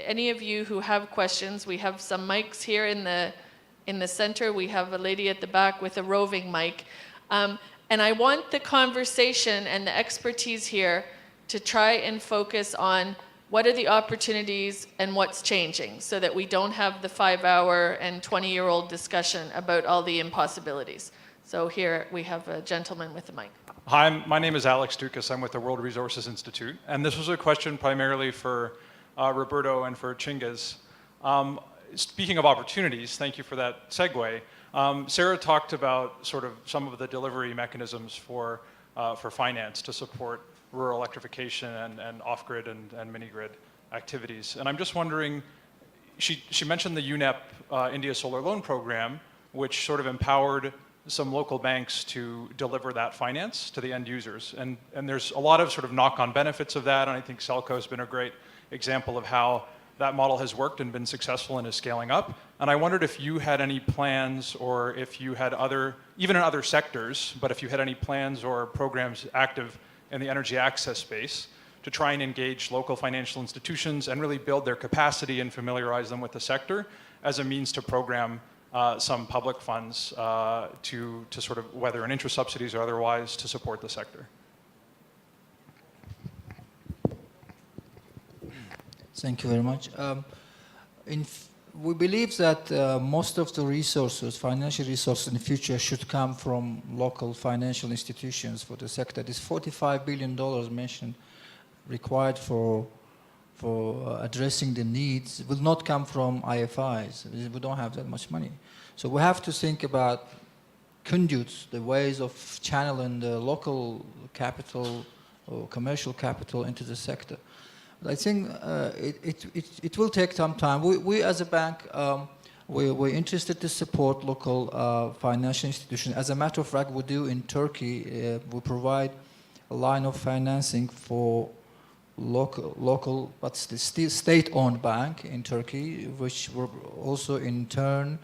any of you who have questions, we have some mics here in the center. We have a lady at the back with a roving mic. And I want the conversation and the expertise here to try and focus on what are the opportunities and what's changing, so that we don't have the 5-hour and 20-year-old discussion about all the impossibilities. So here we have a gentleman with the mic. Hi, my name is Alex Dukas. I'm with the World Resources Institute. And this was a question primarily for Roberto and for Chingiz. Speaking of opportunities, thank you for that segue. Sarah talked about sort of some of the delivery mechanisms for finance to support rural electrification and off-grid and mini-grid activities. And I'm just wondering, she mentioned the UNEP India Solar Loan Program, which sort of empowered some local banks to deliver that finance to the end users. And there's a lot of sort of knock-on benefits of that, and I think Selco has been a great example of how that model has worked and been successful and is scaling up. And I wondered if you had any plans, or if you had even in other sectors, but if you had any plans or programs active in the energy access space to try and engage local financial institutions and really build their capacity and familiarize them with the sector as a means to program some public funds to sort of, whether in interest subsidies or otherwise, to support the sector. Thank you very much. We believe that most of the resources, financial resources in the future, should come from local financial institutions for the sector. This $45 billion mentioned required for addressing the needs will not come from IFIs. We don't have that much money. So we have to think about conduits, the ways of channeling the local capital or commercial capital into the sector. I think it will take some time. We as a bank, we're interested to support local financial institutions. As a matter of fact, we do in Turkey. We provide a line of financing for local, but still state-owned bank in Turkey, which will also in turn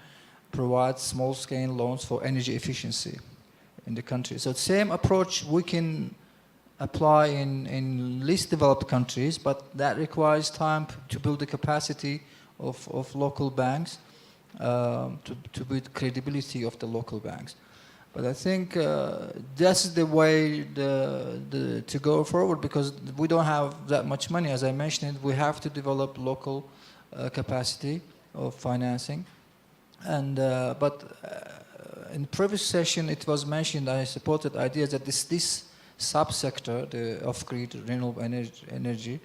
provide small-scale loans for energy efficiency in the country. So the same approach we can apply in least developed countries, but that requires time to build the capacity of local banks. to build credibility of the local banks. But I think that's the way to go forward, because we don't have that much money. As I mentioned, we have to develop local capacity of financing. And in the previous session, it was mentioned, I supported ideas that this subsector, the off-grid renewable energy,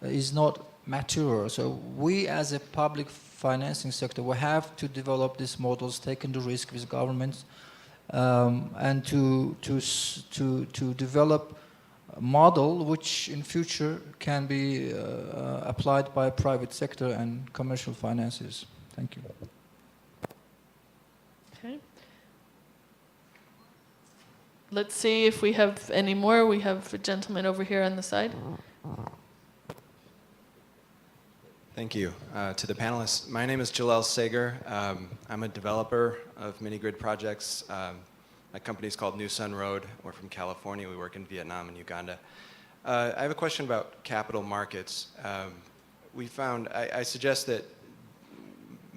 is not mature. So we, as a public financing sector, we have to develop these models, taking the risk with governments, and to develop a model which in future can be applied by private sector and commercial finances. Thank you. Okay. Let's see if we have any more. We have a gentleman over here on the side. Thank you. To the panelists, my name is Jalel Sager. I'm a developer of mini-grid projects. My company is called New Sun Road. We're from California. We work in Vietnam and Uganda. I have a question about capital markets. We found, I suggest that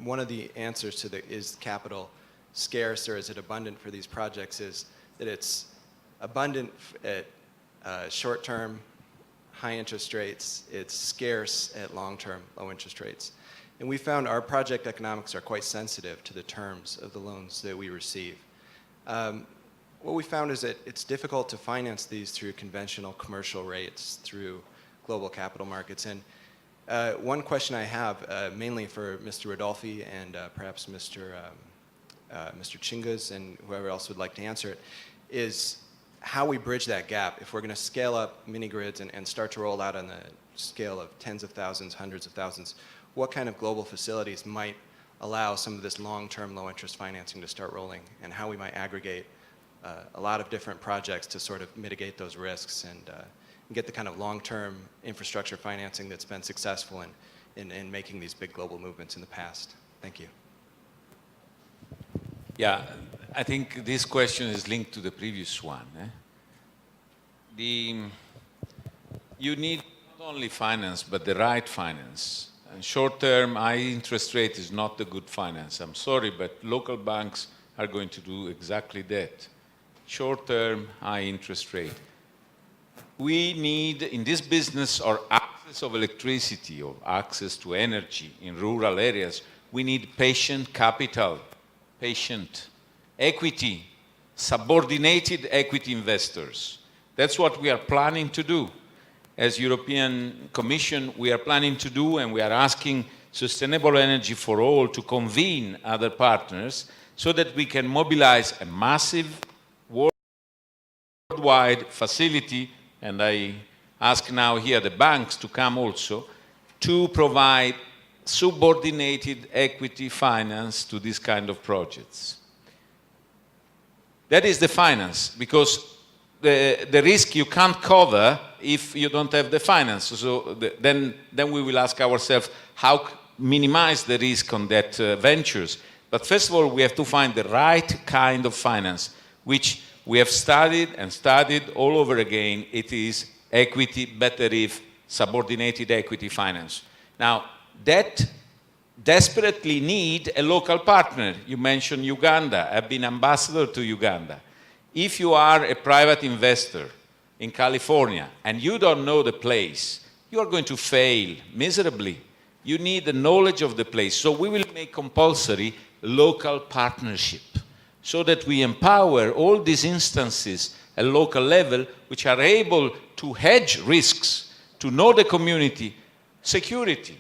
one of the answers to is capital scarce or is it abundant for these projects is that it's abundant at short-term, high interest rates, it's scarce at long-term, low interest rates. And we found our project economics are quite sensitive to the terms of the loans that we receive. What we found is that it's difficult to finance these through conventional commercial rates, through global capital markets. And one question I have, mainly for Mr. Rodolfi and perhaps Mr. Chingiz and whoever else would like to answer it, is how we bridge that gap. If we're going to scale up mini-grids and start to roll out on the scale of tens of thousands, hundreds of thousands, what kind of global facilities might allow some of this long-term low-interest financing to start rolling, and how we might aggregate a lot of different projects to sort of mitigate those risks and get the kind of long-term infrastructure financing that's been successful in making these big global movements in the past. Thank you. Yeah, I think this question is linked to the previous one. You need not only finance, but the right finance. And short-term, high interest rate is not the good finance. I'm sorry, but local banks are going to do exactly that. Short-term, high interest rate. We need, in this business, our access of electricity or access to energy in rural areas, we need patient capital. Patient equity, subordinated equity investors. That's what we are planning to do. As European Commission, we are planning to do, and we are asking Sustainable Energy for All to convene other partners so that we can mobilize a massive worldwide facility, and I ask now here the banks to come also, to provide subordinated equity finance to this kind of projects. That is the finance, because the risk you can't cover if you don't have the finance. So then we will ask ourselves how minimize the risk on that ventures. But first of all, we have to find the right kind of finance, which we have studied and studied all over again. It is equity, better if subordinated equity finance. Now, that desperately need a local partner. You mentioned Uganda. I've been ambassador to Uganda. If you are a private investor in California and you don't know the place, you are going to fail miserably. You need the knowledge of the place. So we will make compulsory local partnership so that we empower all these instances at local level which are able to hedge risks, to know the community, security.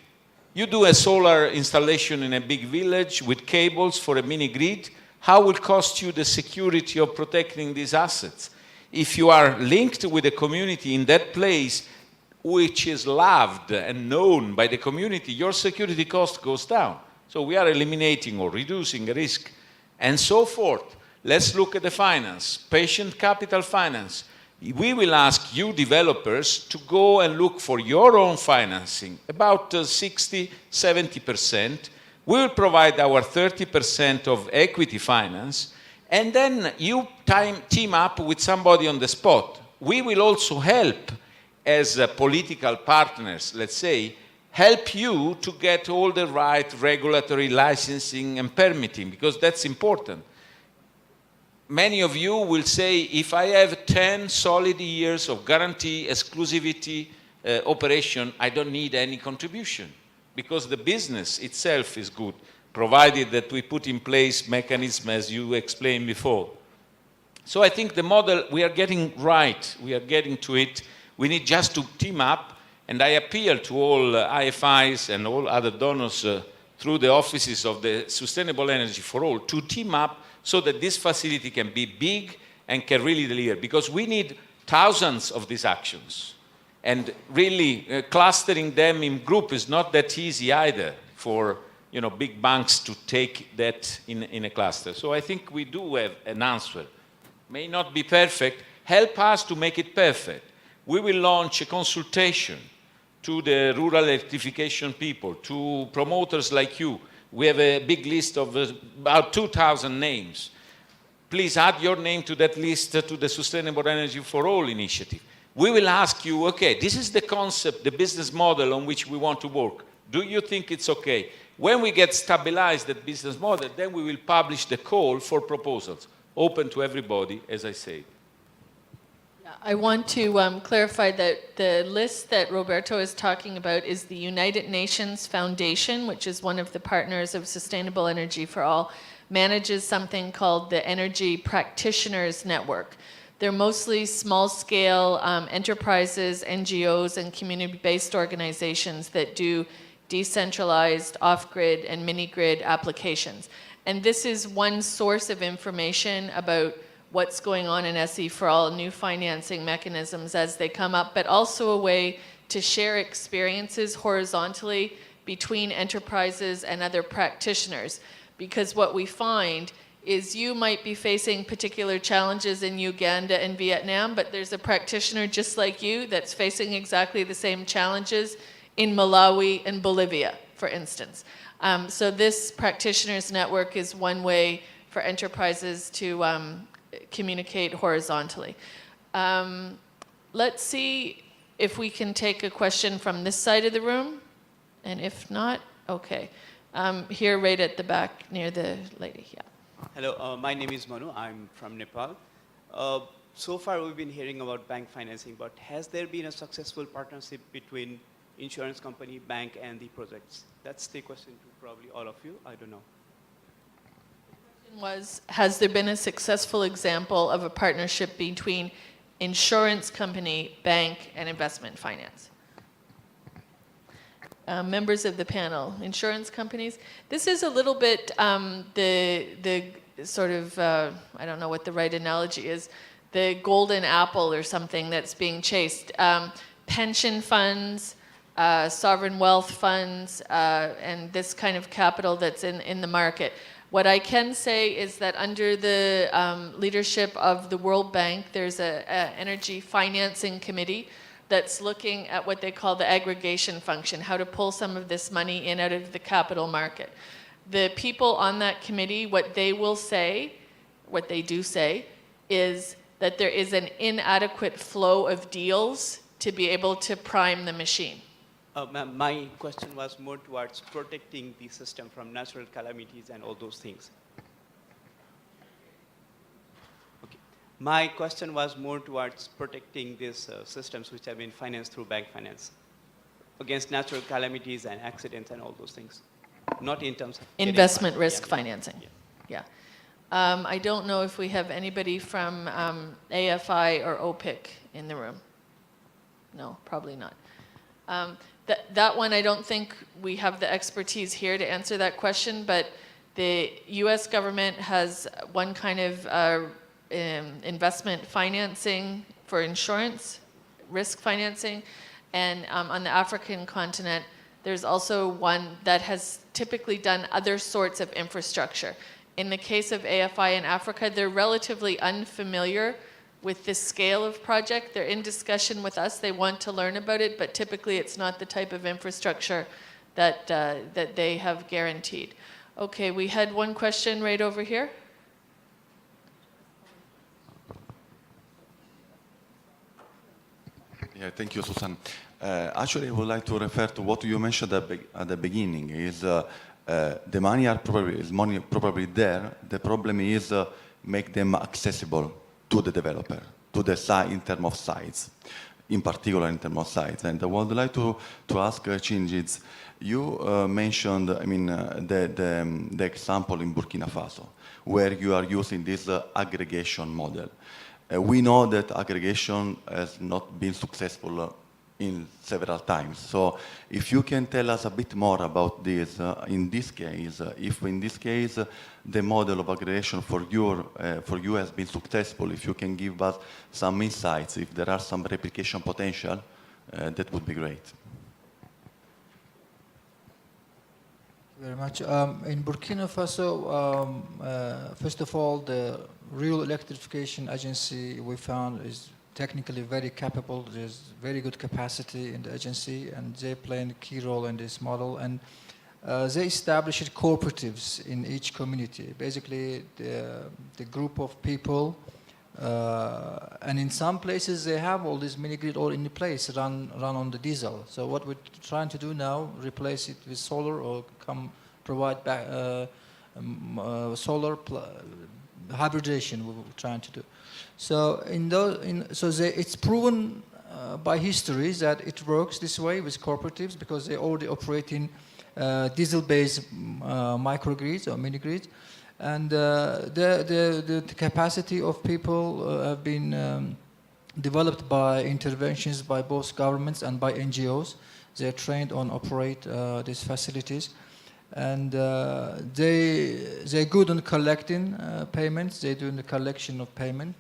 You do a solar installation in a big village with cables for a mini-grid, how will cost you the security of protecting these assets? If you are linked with a community in that place which is loved and known by the community, your security cost goes down. So we are eliminating or reducing risk and so forth. Let's look at the finance, patient capital finance. We will ask you developers to go and look for your own financing, about 60, 70%. We will provide our 30% of equity finance, and then you team up with somebody on the spot. We will also help as political partners, let's say, help you to get all the right regulatory licensing and permitting, because that's important. Many of you will say, if I have 10 solid years of guarantee exclusivity operation, I don't need any contribution, because the business itself is good, provided that we put in place mechanisms as you explained before. So I think the model, we are getting right, we are getting to it. We need just to team up, and I appeal to all IFIs and all other donors through the offices of the Sustainable Energy for All to team up so that this facility can be big and can really deliver, because we need thousands of these actions. And really clustering them in group is not that easy either for big banks to take that in a cluster. So I think we do have an answer. May not be perfect, help us to make it perfect. We will launch a consultation to the rural electrification people, to promoters like you. We have a big list of about 2,000 names. Please add your name to that list to the Sustainable Energy for All initiative. We will ask you, okay, this is the concept, the business model on which we want to work. Do you think it's okay? When we get stabilized that business model, then we will publish the call for proposals, open to everybody, as I said. I want to clarify that the list that Roberto is talking about is the United Nations Foundation, which is one of the partners of Sustainable Energy for All, manages something called the Energy Practitioners Network. They're mostly small-scale enterprises, NGOs, and community-based organizations that do decentralized, off-grid, and mini-grid applications. And this is one source of information about what's going on in SE for All, new financing mechanisms as they come up, but also a way to share experiences horizontally between enterprises and other practitioners. Because what we find is you might be facing particular challenges in Uganda and Vietnam, but there's a practitioner just like you that's facing exactly the same challenges in Malawi and Bolivia, for instance. So this practitioners network is one way for enterprises to communicate horizontally. Let's see if we can take a question from this side of the room, and if not, okay. Here right at the back near the lady, yeah. Hello, my name is Manu, I'm from Nepal. So far we've been hearing about bank financing, but has there been a successful partnership between insurance company, bank, and the projects? That's the question to probably all of you, I don't know. Has there been a successful example of a partnership between insurance company, bank, and investment finance? Members of the panel, insurance companies. This is a little bit the sort of, I don't know what the right analogy is, the golden apple or something that's being chased. Pension funds, sovereign wealth funds, and this kind of capital that's in the market. What I can say is that under the leadership of the World Bank, there's an energy financing committee that's looking at what they call the aggregation function, how to pull some of this money in out of the capital market. The people on that committee, what they will say, what they do say, is that there is an inadequate flow of deals to be able to prime the machine. Ma'am, my question was more towards protecting the system from natural calamities and all those things. Okay. My question was more towards protecting these systems which have been financed through bank finance against natural calamities and accidents and all those things. Not in terms of investment risk financing. Yeah. Yeah. I don't know if we have anybody from AFI or OPIC in the room. No, probably not. That one, I don't think we have the expertise here to answer that question, but the US government has one kind of investment financing for insurance, risk financing, and on the African continent, there's also one that has typically done other sorts of infrastructure. In the case of AFI in Africa, they're relatively unfamiliar with this scale of project. They're in discussion with us. They want to learn about it, but typically it's not the type of infrastructure that, that they have guaranteed. Okay, we had one question right over here. Yeah, thank you, Susan. Actually, I would like to refer to what you mentioned at the beginning. Is the money is money probably there. The problem is make them accessible to the developer, to the site in terms of sites, in particular in terms of sites. And I would like to ask Chingiz, you mentioned, I mean, the example in Burkina Faso, where you are using this aggregation model. We know that aggregation has not been successful in several times. So if you can tell us a bit more about this, in this case, if in this case the model of aggregation for you has been successful, if you can give us some insights, if there are some replication potential, that would be great. Very much. In Burkina Faso, first of all, the Rural Electrification Agency we found is technically very capable. There's very good capacity in the agency, and they play a key role in this model. And they established cooperatives in each community. Basically, the group of people, and in some places they have all this mini grid all in place, run on the diesel. So what we're trying to do now, replace it with solar or provide back, solar hybridization. We're trying to do. So it's proven by history that it works this way with cooperatives because they already operate in diesel-based microgrids or mini grids. And the capacity of people have been developed by interventions by both governments and by NGOs. They're trained on operate these facilities. And they're good on collecting payments. They do the collection of payment.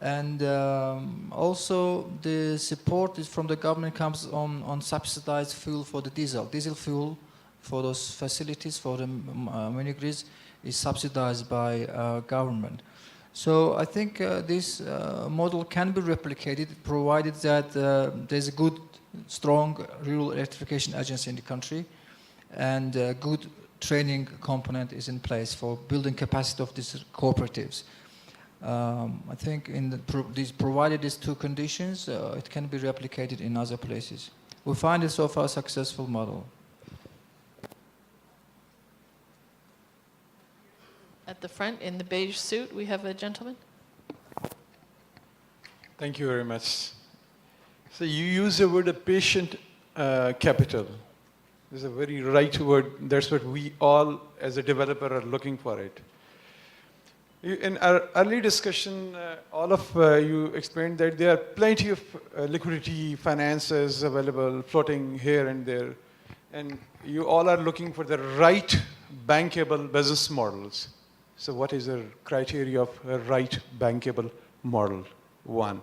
And also the support is from the government comes on subsidized fuel for the diesel. Diesel fuel for those facilities, for the mini grids, is subsidized by government. So I think this model can be replicated provided that there's a good, strong rural electrification agency in the country and a good training component is in place for building capacity of these cooperatives. I think provided these two conditions, it can be replicated in other places. We find it so far a successful model. At the front, in the beige suit, we have a gentleman. Thank you very much. So you use the word patient capital. This is a very right word. That's what we all, as a developer, are looking for it. In our early discussion, all of you explained that there are plenty of liquidity finances available, floating here and there. And you all are looking for the right bankable business models. So what is the criteria of a right bankable model? One,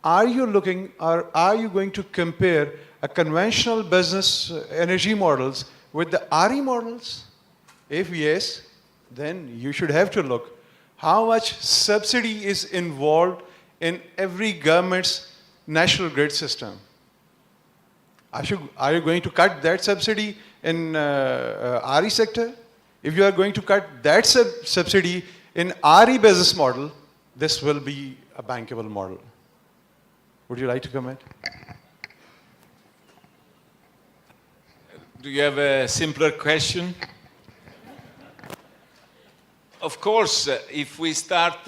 are you looking, or are you going to compare a conventional business energy models with the RE models? If yes, then you should have to look how much subsidy is involved in every government's national grid system. Are you going to cut that subsidy in RE sector? If you are going to cut that subsidy in RE business model, this will be a bankable model. Would you like to comment? Do you have a simpler question? Of course, if we start,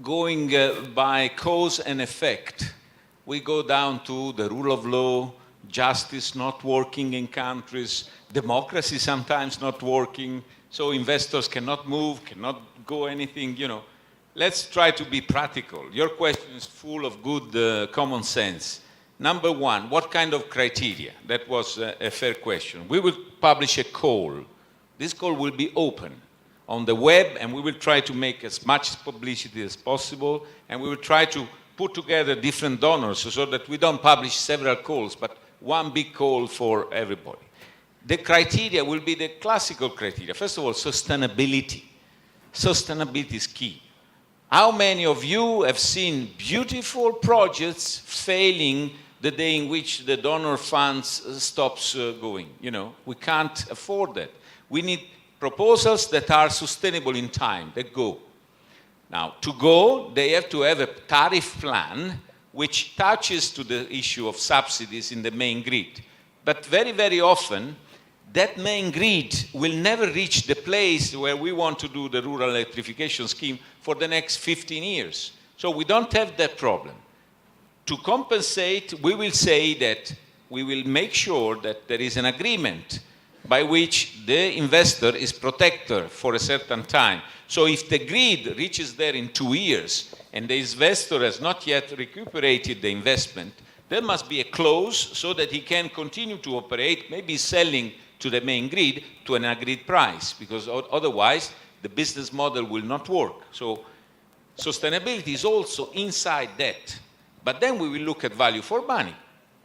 going by cause and effect, we go down to the rule of law, justice not working in countries, democracy sometimes not working, so investors cannot move, cannot go anything, Let's try to be practical. Your question is full of good common sense. Number one, what kind of criteria? That was a fair question. We will publish a call. This call will be open on the web, and we will try to make as much publicity as possible, and we will try to put together different donors so that we don't publish several calls, but one big call for everybody. The criteria will be the classical criteria. First of all, sustainability. Sustainability is key. How many of you have seen beautiful projects failing the day in which the donor funds stops going? We can't afford that. We need proposals that are sustainable in time, that go. Now, to go, they have to have a tariff plan which touches to the issue of subsidies in the main grid. But very, very often, that main grid will never reach the place where we want to do the rural electrification scheme for the next 15 years. So we don't have that problem. To compensate, we will say that we will make sure that there is an agreement by which the investor is protected for a certain time. So if the grid reaches there in 2 years and the investor has not yet recuperated the investment, there must be a clause so that he can continue to operate, maybe selling to the main grid to an agreed price, because otherwise the business model will not work. So sustainability is also inside that. But then we will look at value for money.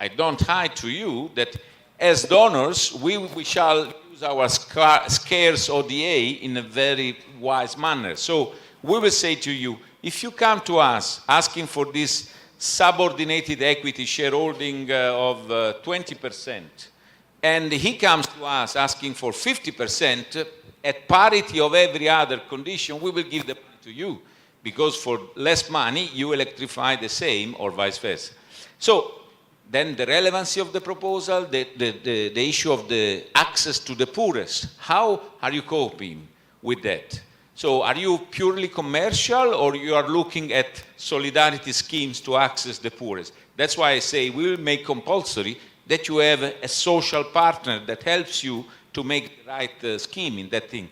I don't hide to you that as donors, we shall use our scarce ODA in a very wise manner. So we will say to you, if you come to us asking for this subordinated equity shareholding of 20%, and he comes to us asking for 50% at parity of every other condition, we will give the money to you, because for less money, you electrify the same or vice versa. So then the relevancy of the proposal, the issue of the access to the poorest, how are you coping with that? So are you purely commercial, or you are looking at solidarity schemes to access the poorest? That's why I say we will make compulsory that you have a social partner that helps you to make the right scheme in that thing.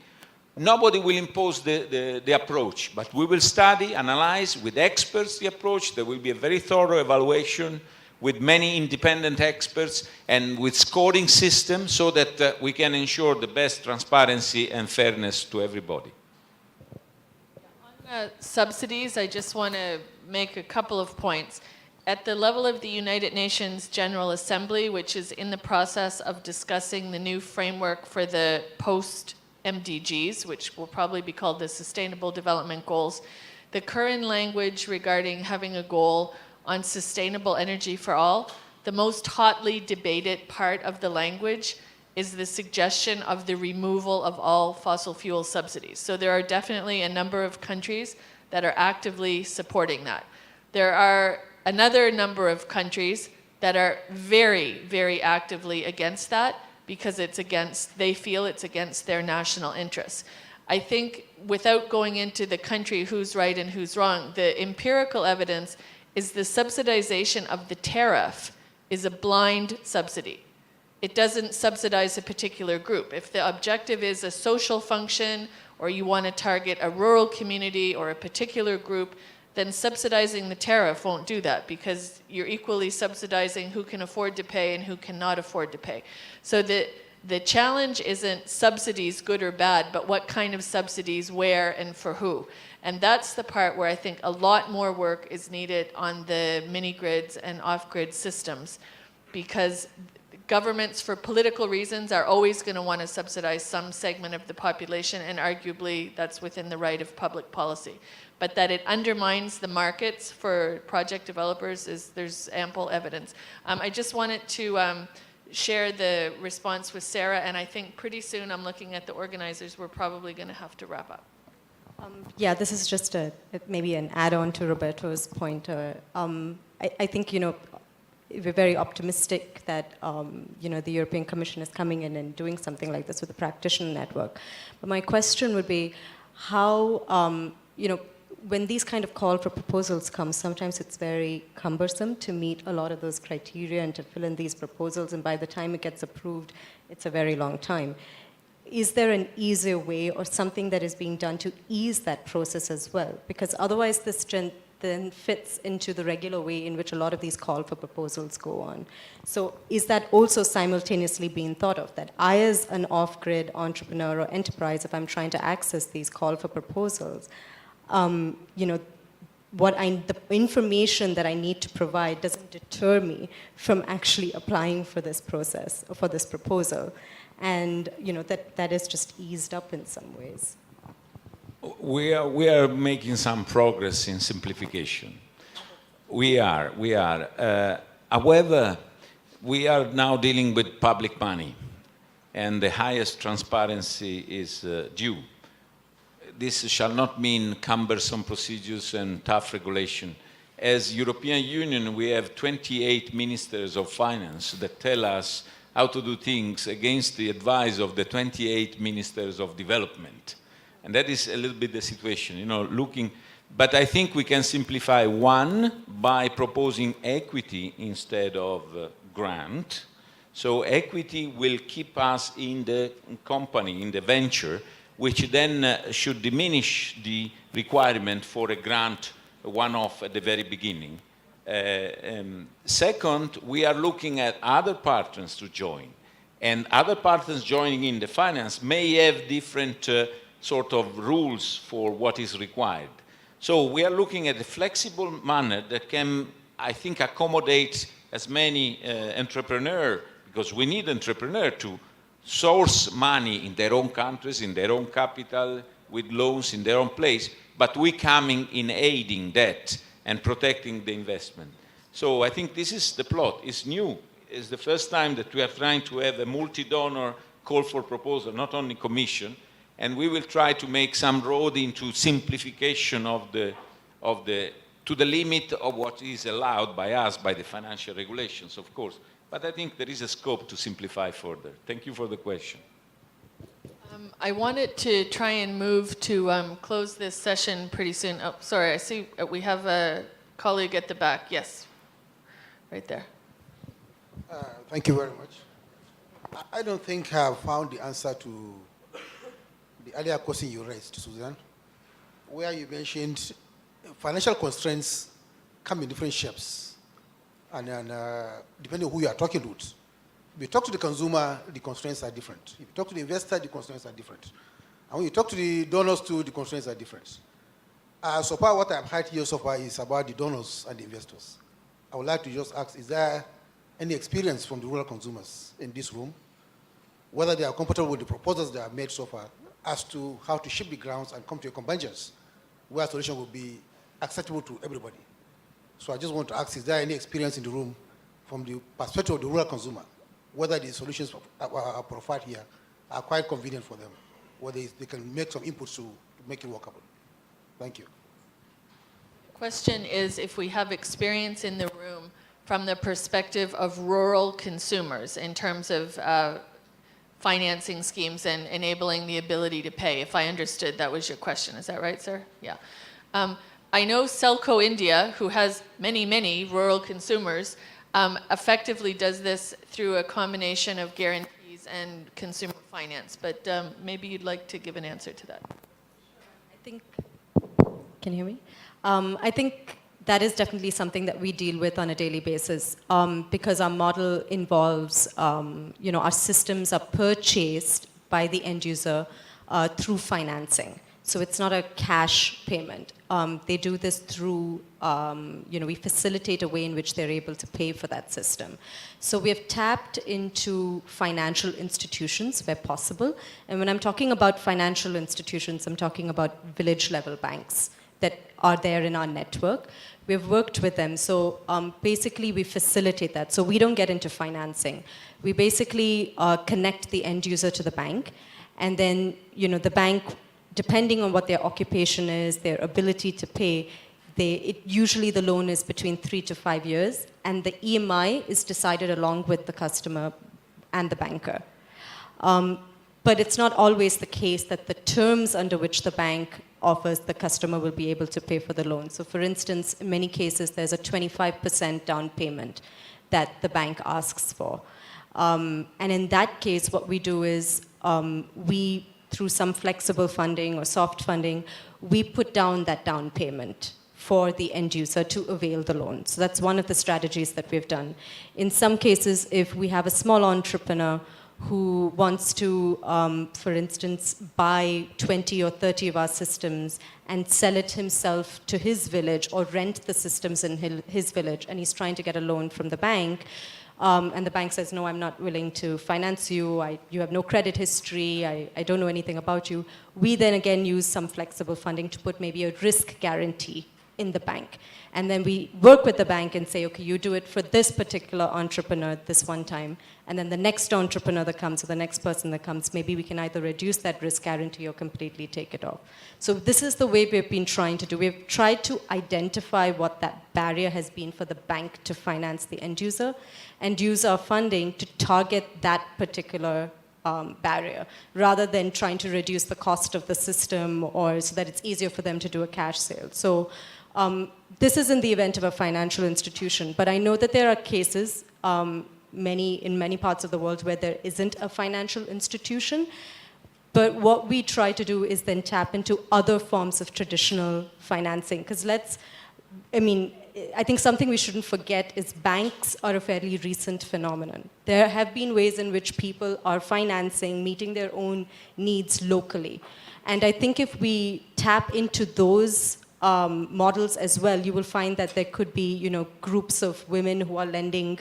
Nobody will impose the approach, but we will study, analyze with experts the approach. There will be a very thorough evaluation with many independent experts and with scoring systems so that we can ensure the best transparency and fairness to everybody. On subsidies, I just want to make a couple of points. At the level of the United Nations General Assembly, which is in the process of discussing the new framework for the post-MDGs, which will probably be called the Sustainable Development Goals, the current language regarding having a goal on sustainable energy for all, the most hotly debated part of the language is the suggestion of the removal of all fossil fuel subsidies. So there are definitely a number of countries that are actively supporting that. There are another number of countries that are very, very actively against that because they feel it's against their national interests. I think without going into the country who's right and who's wrong, the empirical evidence is the subsidization of the tariff is a blind subsidy. It doesn't subsidize a particular group. If the objective is a social function, or you want to target a rural community or a particular group, then subsidizing the tariff won't do that, because you're equally subsidizing who can afford to pay and who cannot afford to pay. So the challenge isn't subsidies, good or bad, but what kind of subsidies, where, and for who. And that's the part where I think a lot more work is needed on the mini-grids and off-grid systems, because governments, for political reasons, are always going to want to subsidize some segment of the population, and arguably that's within the right of public policy. But that it undermines the markets for project developers, there's ample evidence. I just wanted to share the response with Sarah, and I think pretty soon, I'm looking at the organizers, we're probably going to have to wrap up. Yeah, this is just maybe an add-on to Roberto's point. I think, we're very optimistic that the European Commission is coming in and doing something like this with the practitioner network. But my question would be, how, when these kind of call for proposals come, sometimes it's very cumbersome to meet a lot of those criteria and to fill in these proposals, and by the time it gets approved, it's a very long time. Is there an easier way or something that is being done to ease that process as well? Because otherwise this then fits into the regular way in which a lot of these call for proposals go on. So is that also simultaneously being thought of, that I, as an off-grid entrepreneur or enterprise, if I'm trying to access these call for proposals, the information that I need to provide doesn't deter me from actually applying for this process or for this proposal, and that is just eased up in some ways. We are making some progress in simplification. We are. However, we are now dealing with public money, and the highest transparency is due. this shall not mean cumbersome procedures and tough regulation. As European Union, we have 28 ministers of finance that tell us how to do things against the advice of the 28 ministers of development. And that is a little bit the situation, you know, looking. But I think we can simplify one by proposing equity instead of grant. So equity will keep us in the company, in the venture, which then should diminish the requirement for a grant one-off at the very beginning. Second, we are looking at other partners to join. And other partners joining in the finance may have different sort of rules for what is required. So we are looking at a flexible manner that can, I think, accommodate as many entrepreneurs, because we need entrepreneurs to source money in their own countries, in their own capital, with loans in their own place, but we coming in aiding that and protecting the investment. So I think this is the plot. It's new. It's the first time that we are trying to have a multi-donor call for proposal, not only commission, and we will try to make some road into simplification to the limit of what is allowed by us, by the financial regulations, of course. But I think there is a scope to simplify further. Thank you for the question. I wanted to try and move to close this session pretty soon. Oh, sorry, I see we have a colleague at the back. Yes, right there. Thank you very much. I don't think I've found the answer to the earlier question you raised, Susan, where you mentioned financial constraints come in different shapes, and depending on who you are talking to. If you talk to the consumer, the constraints are different. If you talk to the investor, the constraints are different. And when you talk to the donors too, the constraints are different. So far, what I've heard here so far is about the donors and the investors. I would like to just ask, is there any experience from the rural consumers in this room, whether they are comfortable with the proposals that are made so far, as to how to shift the grounds and come to a convergence where a solution will be acceptable to everybody? So I just want to ask, is there any experience in the room from the perspective of the rural consumer, whether the solutions are profiled here are quite convenient for them, whether they can make some inputs to make it workable? Thank you. The question is if we have experience in the room from the perspective of rural consumers in terms of financing schemes and enabling the ability to pay. If I understood, that was your question. Is that right, sir? Yeah. I know Selco India, who has many, many rural consumers, effectively does this through a combination of guarantees and consumer finance. But maybe you'd like to give an answer to that. I think, can you hear me? I think that is definitely something that we deal with on a daily basis because our model involves, our systems are purchased by the end user through financing. So it's not a cash payment. They do this through, we facilitate a way in which they're able to pay for that system. So we have tapped into financial institutions where possible. And when I'm talking about financial institutions, I'm talking about village level banks that are there in our network. We've worked with them. So basically we facilitate that. So we don't get into financing. We basically connect the end user to the bank. And then, the bank, depending on what their occupation is, their ability to pay, usually the loan is between 3 to 5 years, and the EMI is decided along with the customer and the banker. But it's not always the case that the terms under which the bank offers the customer will be able to pay for the loan. So for instance, in many cases, there's a 25% down payment that the bank asks for. And in that case, what we do is we, through some flexible funding or soft funding, we put down that down payment for the end user to avail the loan. So that's one of the strategies that we've done. In some cases, if we have a small entrepreneur who wants to, for instance, buy 20 or 30 of our systems and sell it himself to his village or rent the systems in his village, and he's trying to get a loan from the bank, and the bank says, no, I'm not willing to finance you, you have no credit history, I don't know anything about you, we then again use some flexible funding to put maybe a risk guarantee in the bank. And then we work with the bank and say, okay, you do it for this particular entrepreneur this one time. And then the next entrepreneur that comes or the next person that comes, maybe we can either reduce that risk guarantee or completely take it off. So this is the way we've been trying to do. We've tried to identify what that barrier has been for the bank to finance the end user and use our funding to target that particular barrier, rather than trying to reduce the cost of the system or so that it's easier for them to do a cash sale. So this is in the event of a financial institution, but I know that there are cases in many parts of the world where there isn't a financial institution. But what we try to do is then tap into other forms of traditional financing. Because I think something we shouldn't forget is banks are a fairly recent phenomenon. There have been ways in which people are financing, meeting their own needs locally. And I think if we tap into those models as well, you will find that there could be, groups of women who are lending,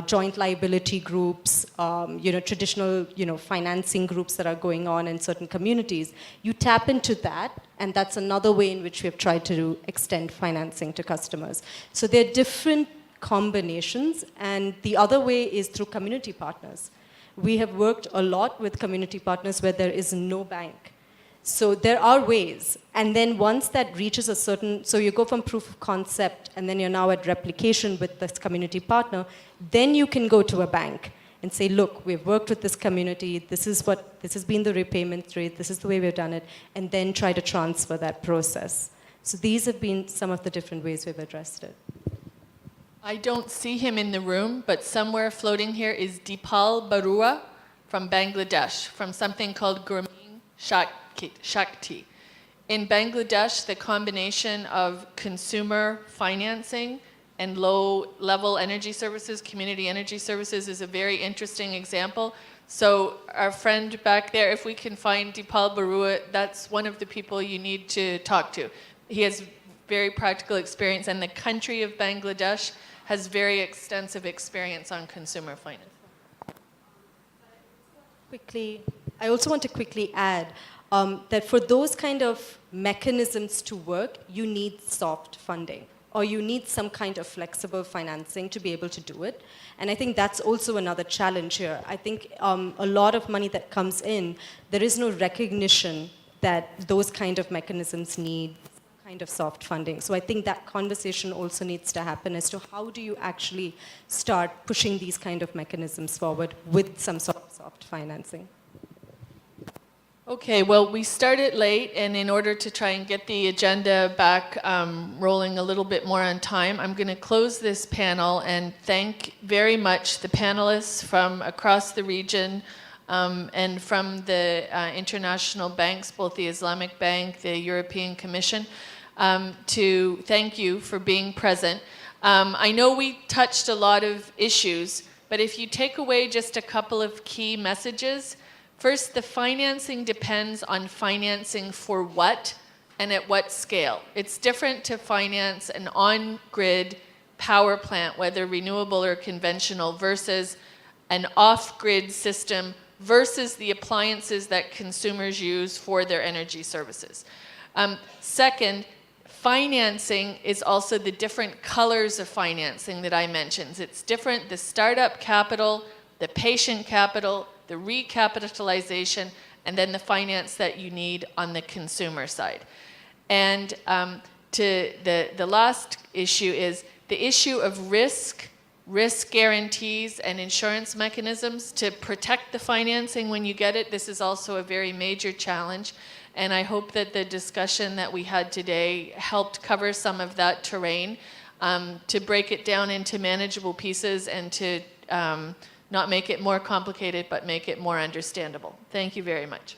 joint liability groups, traditional, financing groups that are going on in certain communities. You tap into that, and that's another way in which we have tried to extend financing to customers. So there are different combinations, and the other way is through community partners. We have worked a lot with community partners where there is no bank. So there are ways, and then once that reaches a certain, so you go from proof of concept, and then you're now at replication with this community partner, then you can go to a bank and say, look, we've worked with this community, this has been the repayment rate, this is the way we've done it, and then try to transfer that process. So these have been some of the different ways we've addressed it. I don't see him in the room, but somewhere floating here is Dipal Barua from Bangladesh, from something called Grameen Shakti. In Bangladesh, the combination of consumer financing and low-level energy services, community energy services, is a very interesting example. So our friend back there, if we can find Dipal Barua, that's one of the people you need to talk to. He has very practical experience, and the country of Bangladesh has very extensive experience on consumer finance. I also want to quickly add that for those kind of mechanisms to work, you need soft funding, or you need some kind of flexible financing to be able to do it. And I think that's also another challenge here. I think a lot of money that comes in, there is no recognition that those kind of mechanisms need kind of soft funding. So I think that conversation also needs to happen as to how do you actually start pushing these kind of mechanisms forward with some sort of soft financing. Okay, well, we started late, and in order to try and get the agenda back rolling a little bit more on time, I'm going to close this panel and thank very much the panelists from across the region and from the international banks, both the Islamic Bank, the European Commission, to thank you for being present. I know we touched a lot of issues, but if you take away just a couple of key messages. First, the financing depends on financing for what and at what scale. It's different to finance an on-grid power plant, whether renewable or conventional, versus an off-grid system versus the appliances that consumers use for their energy services. Second, financing is also the different colors of financing that I mentioned. It's different, the startup capital, the patient capital, the recapitalization, and then the finance that you need on the consumer side. And to the last issue is the issue of risk guarantees and insurance mechanisms to protect the financing when you get it. This is also a very major challenge. And I hope that the discussion that we had today helped cover some of that terrain to break it down into manageable pieces and to not make it more complicated, but make it more understandable. Thank you very much.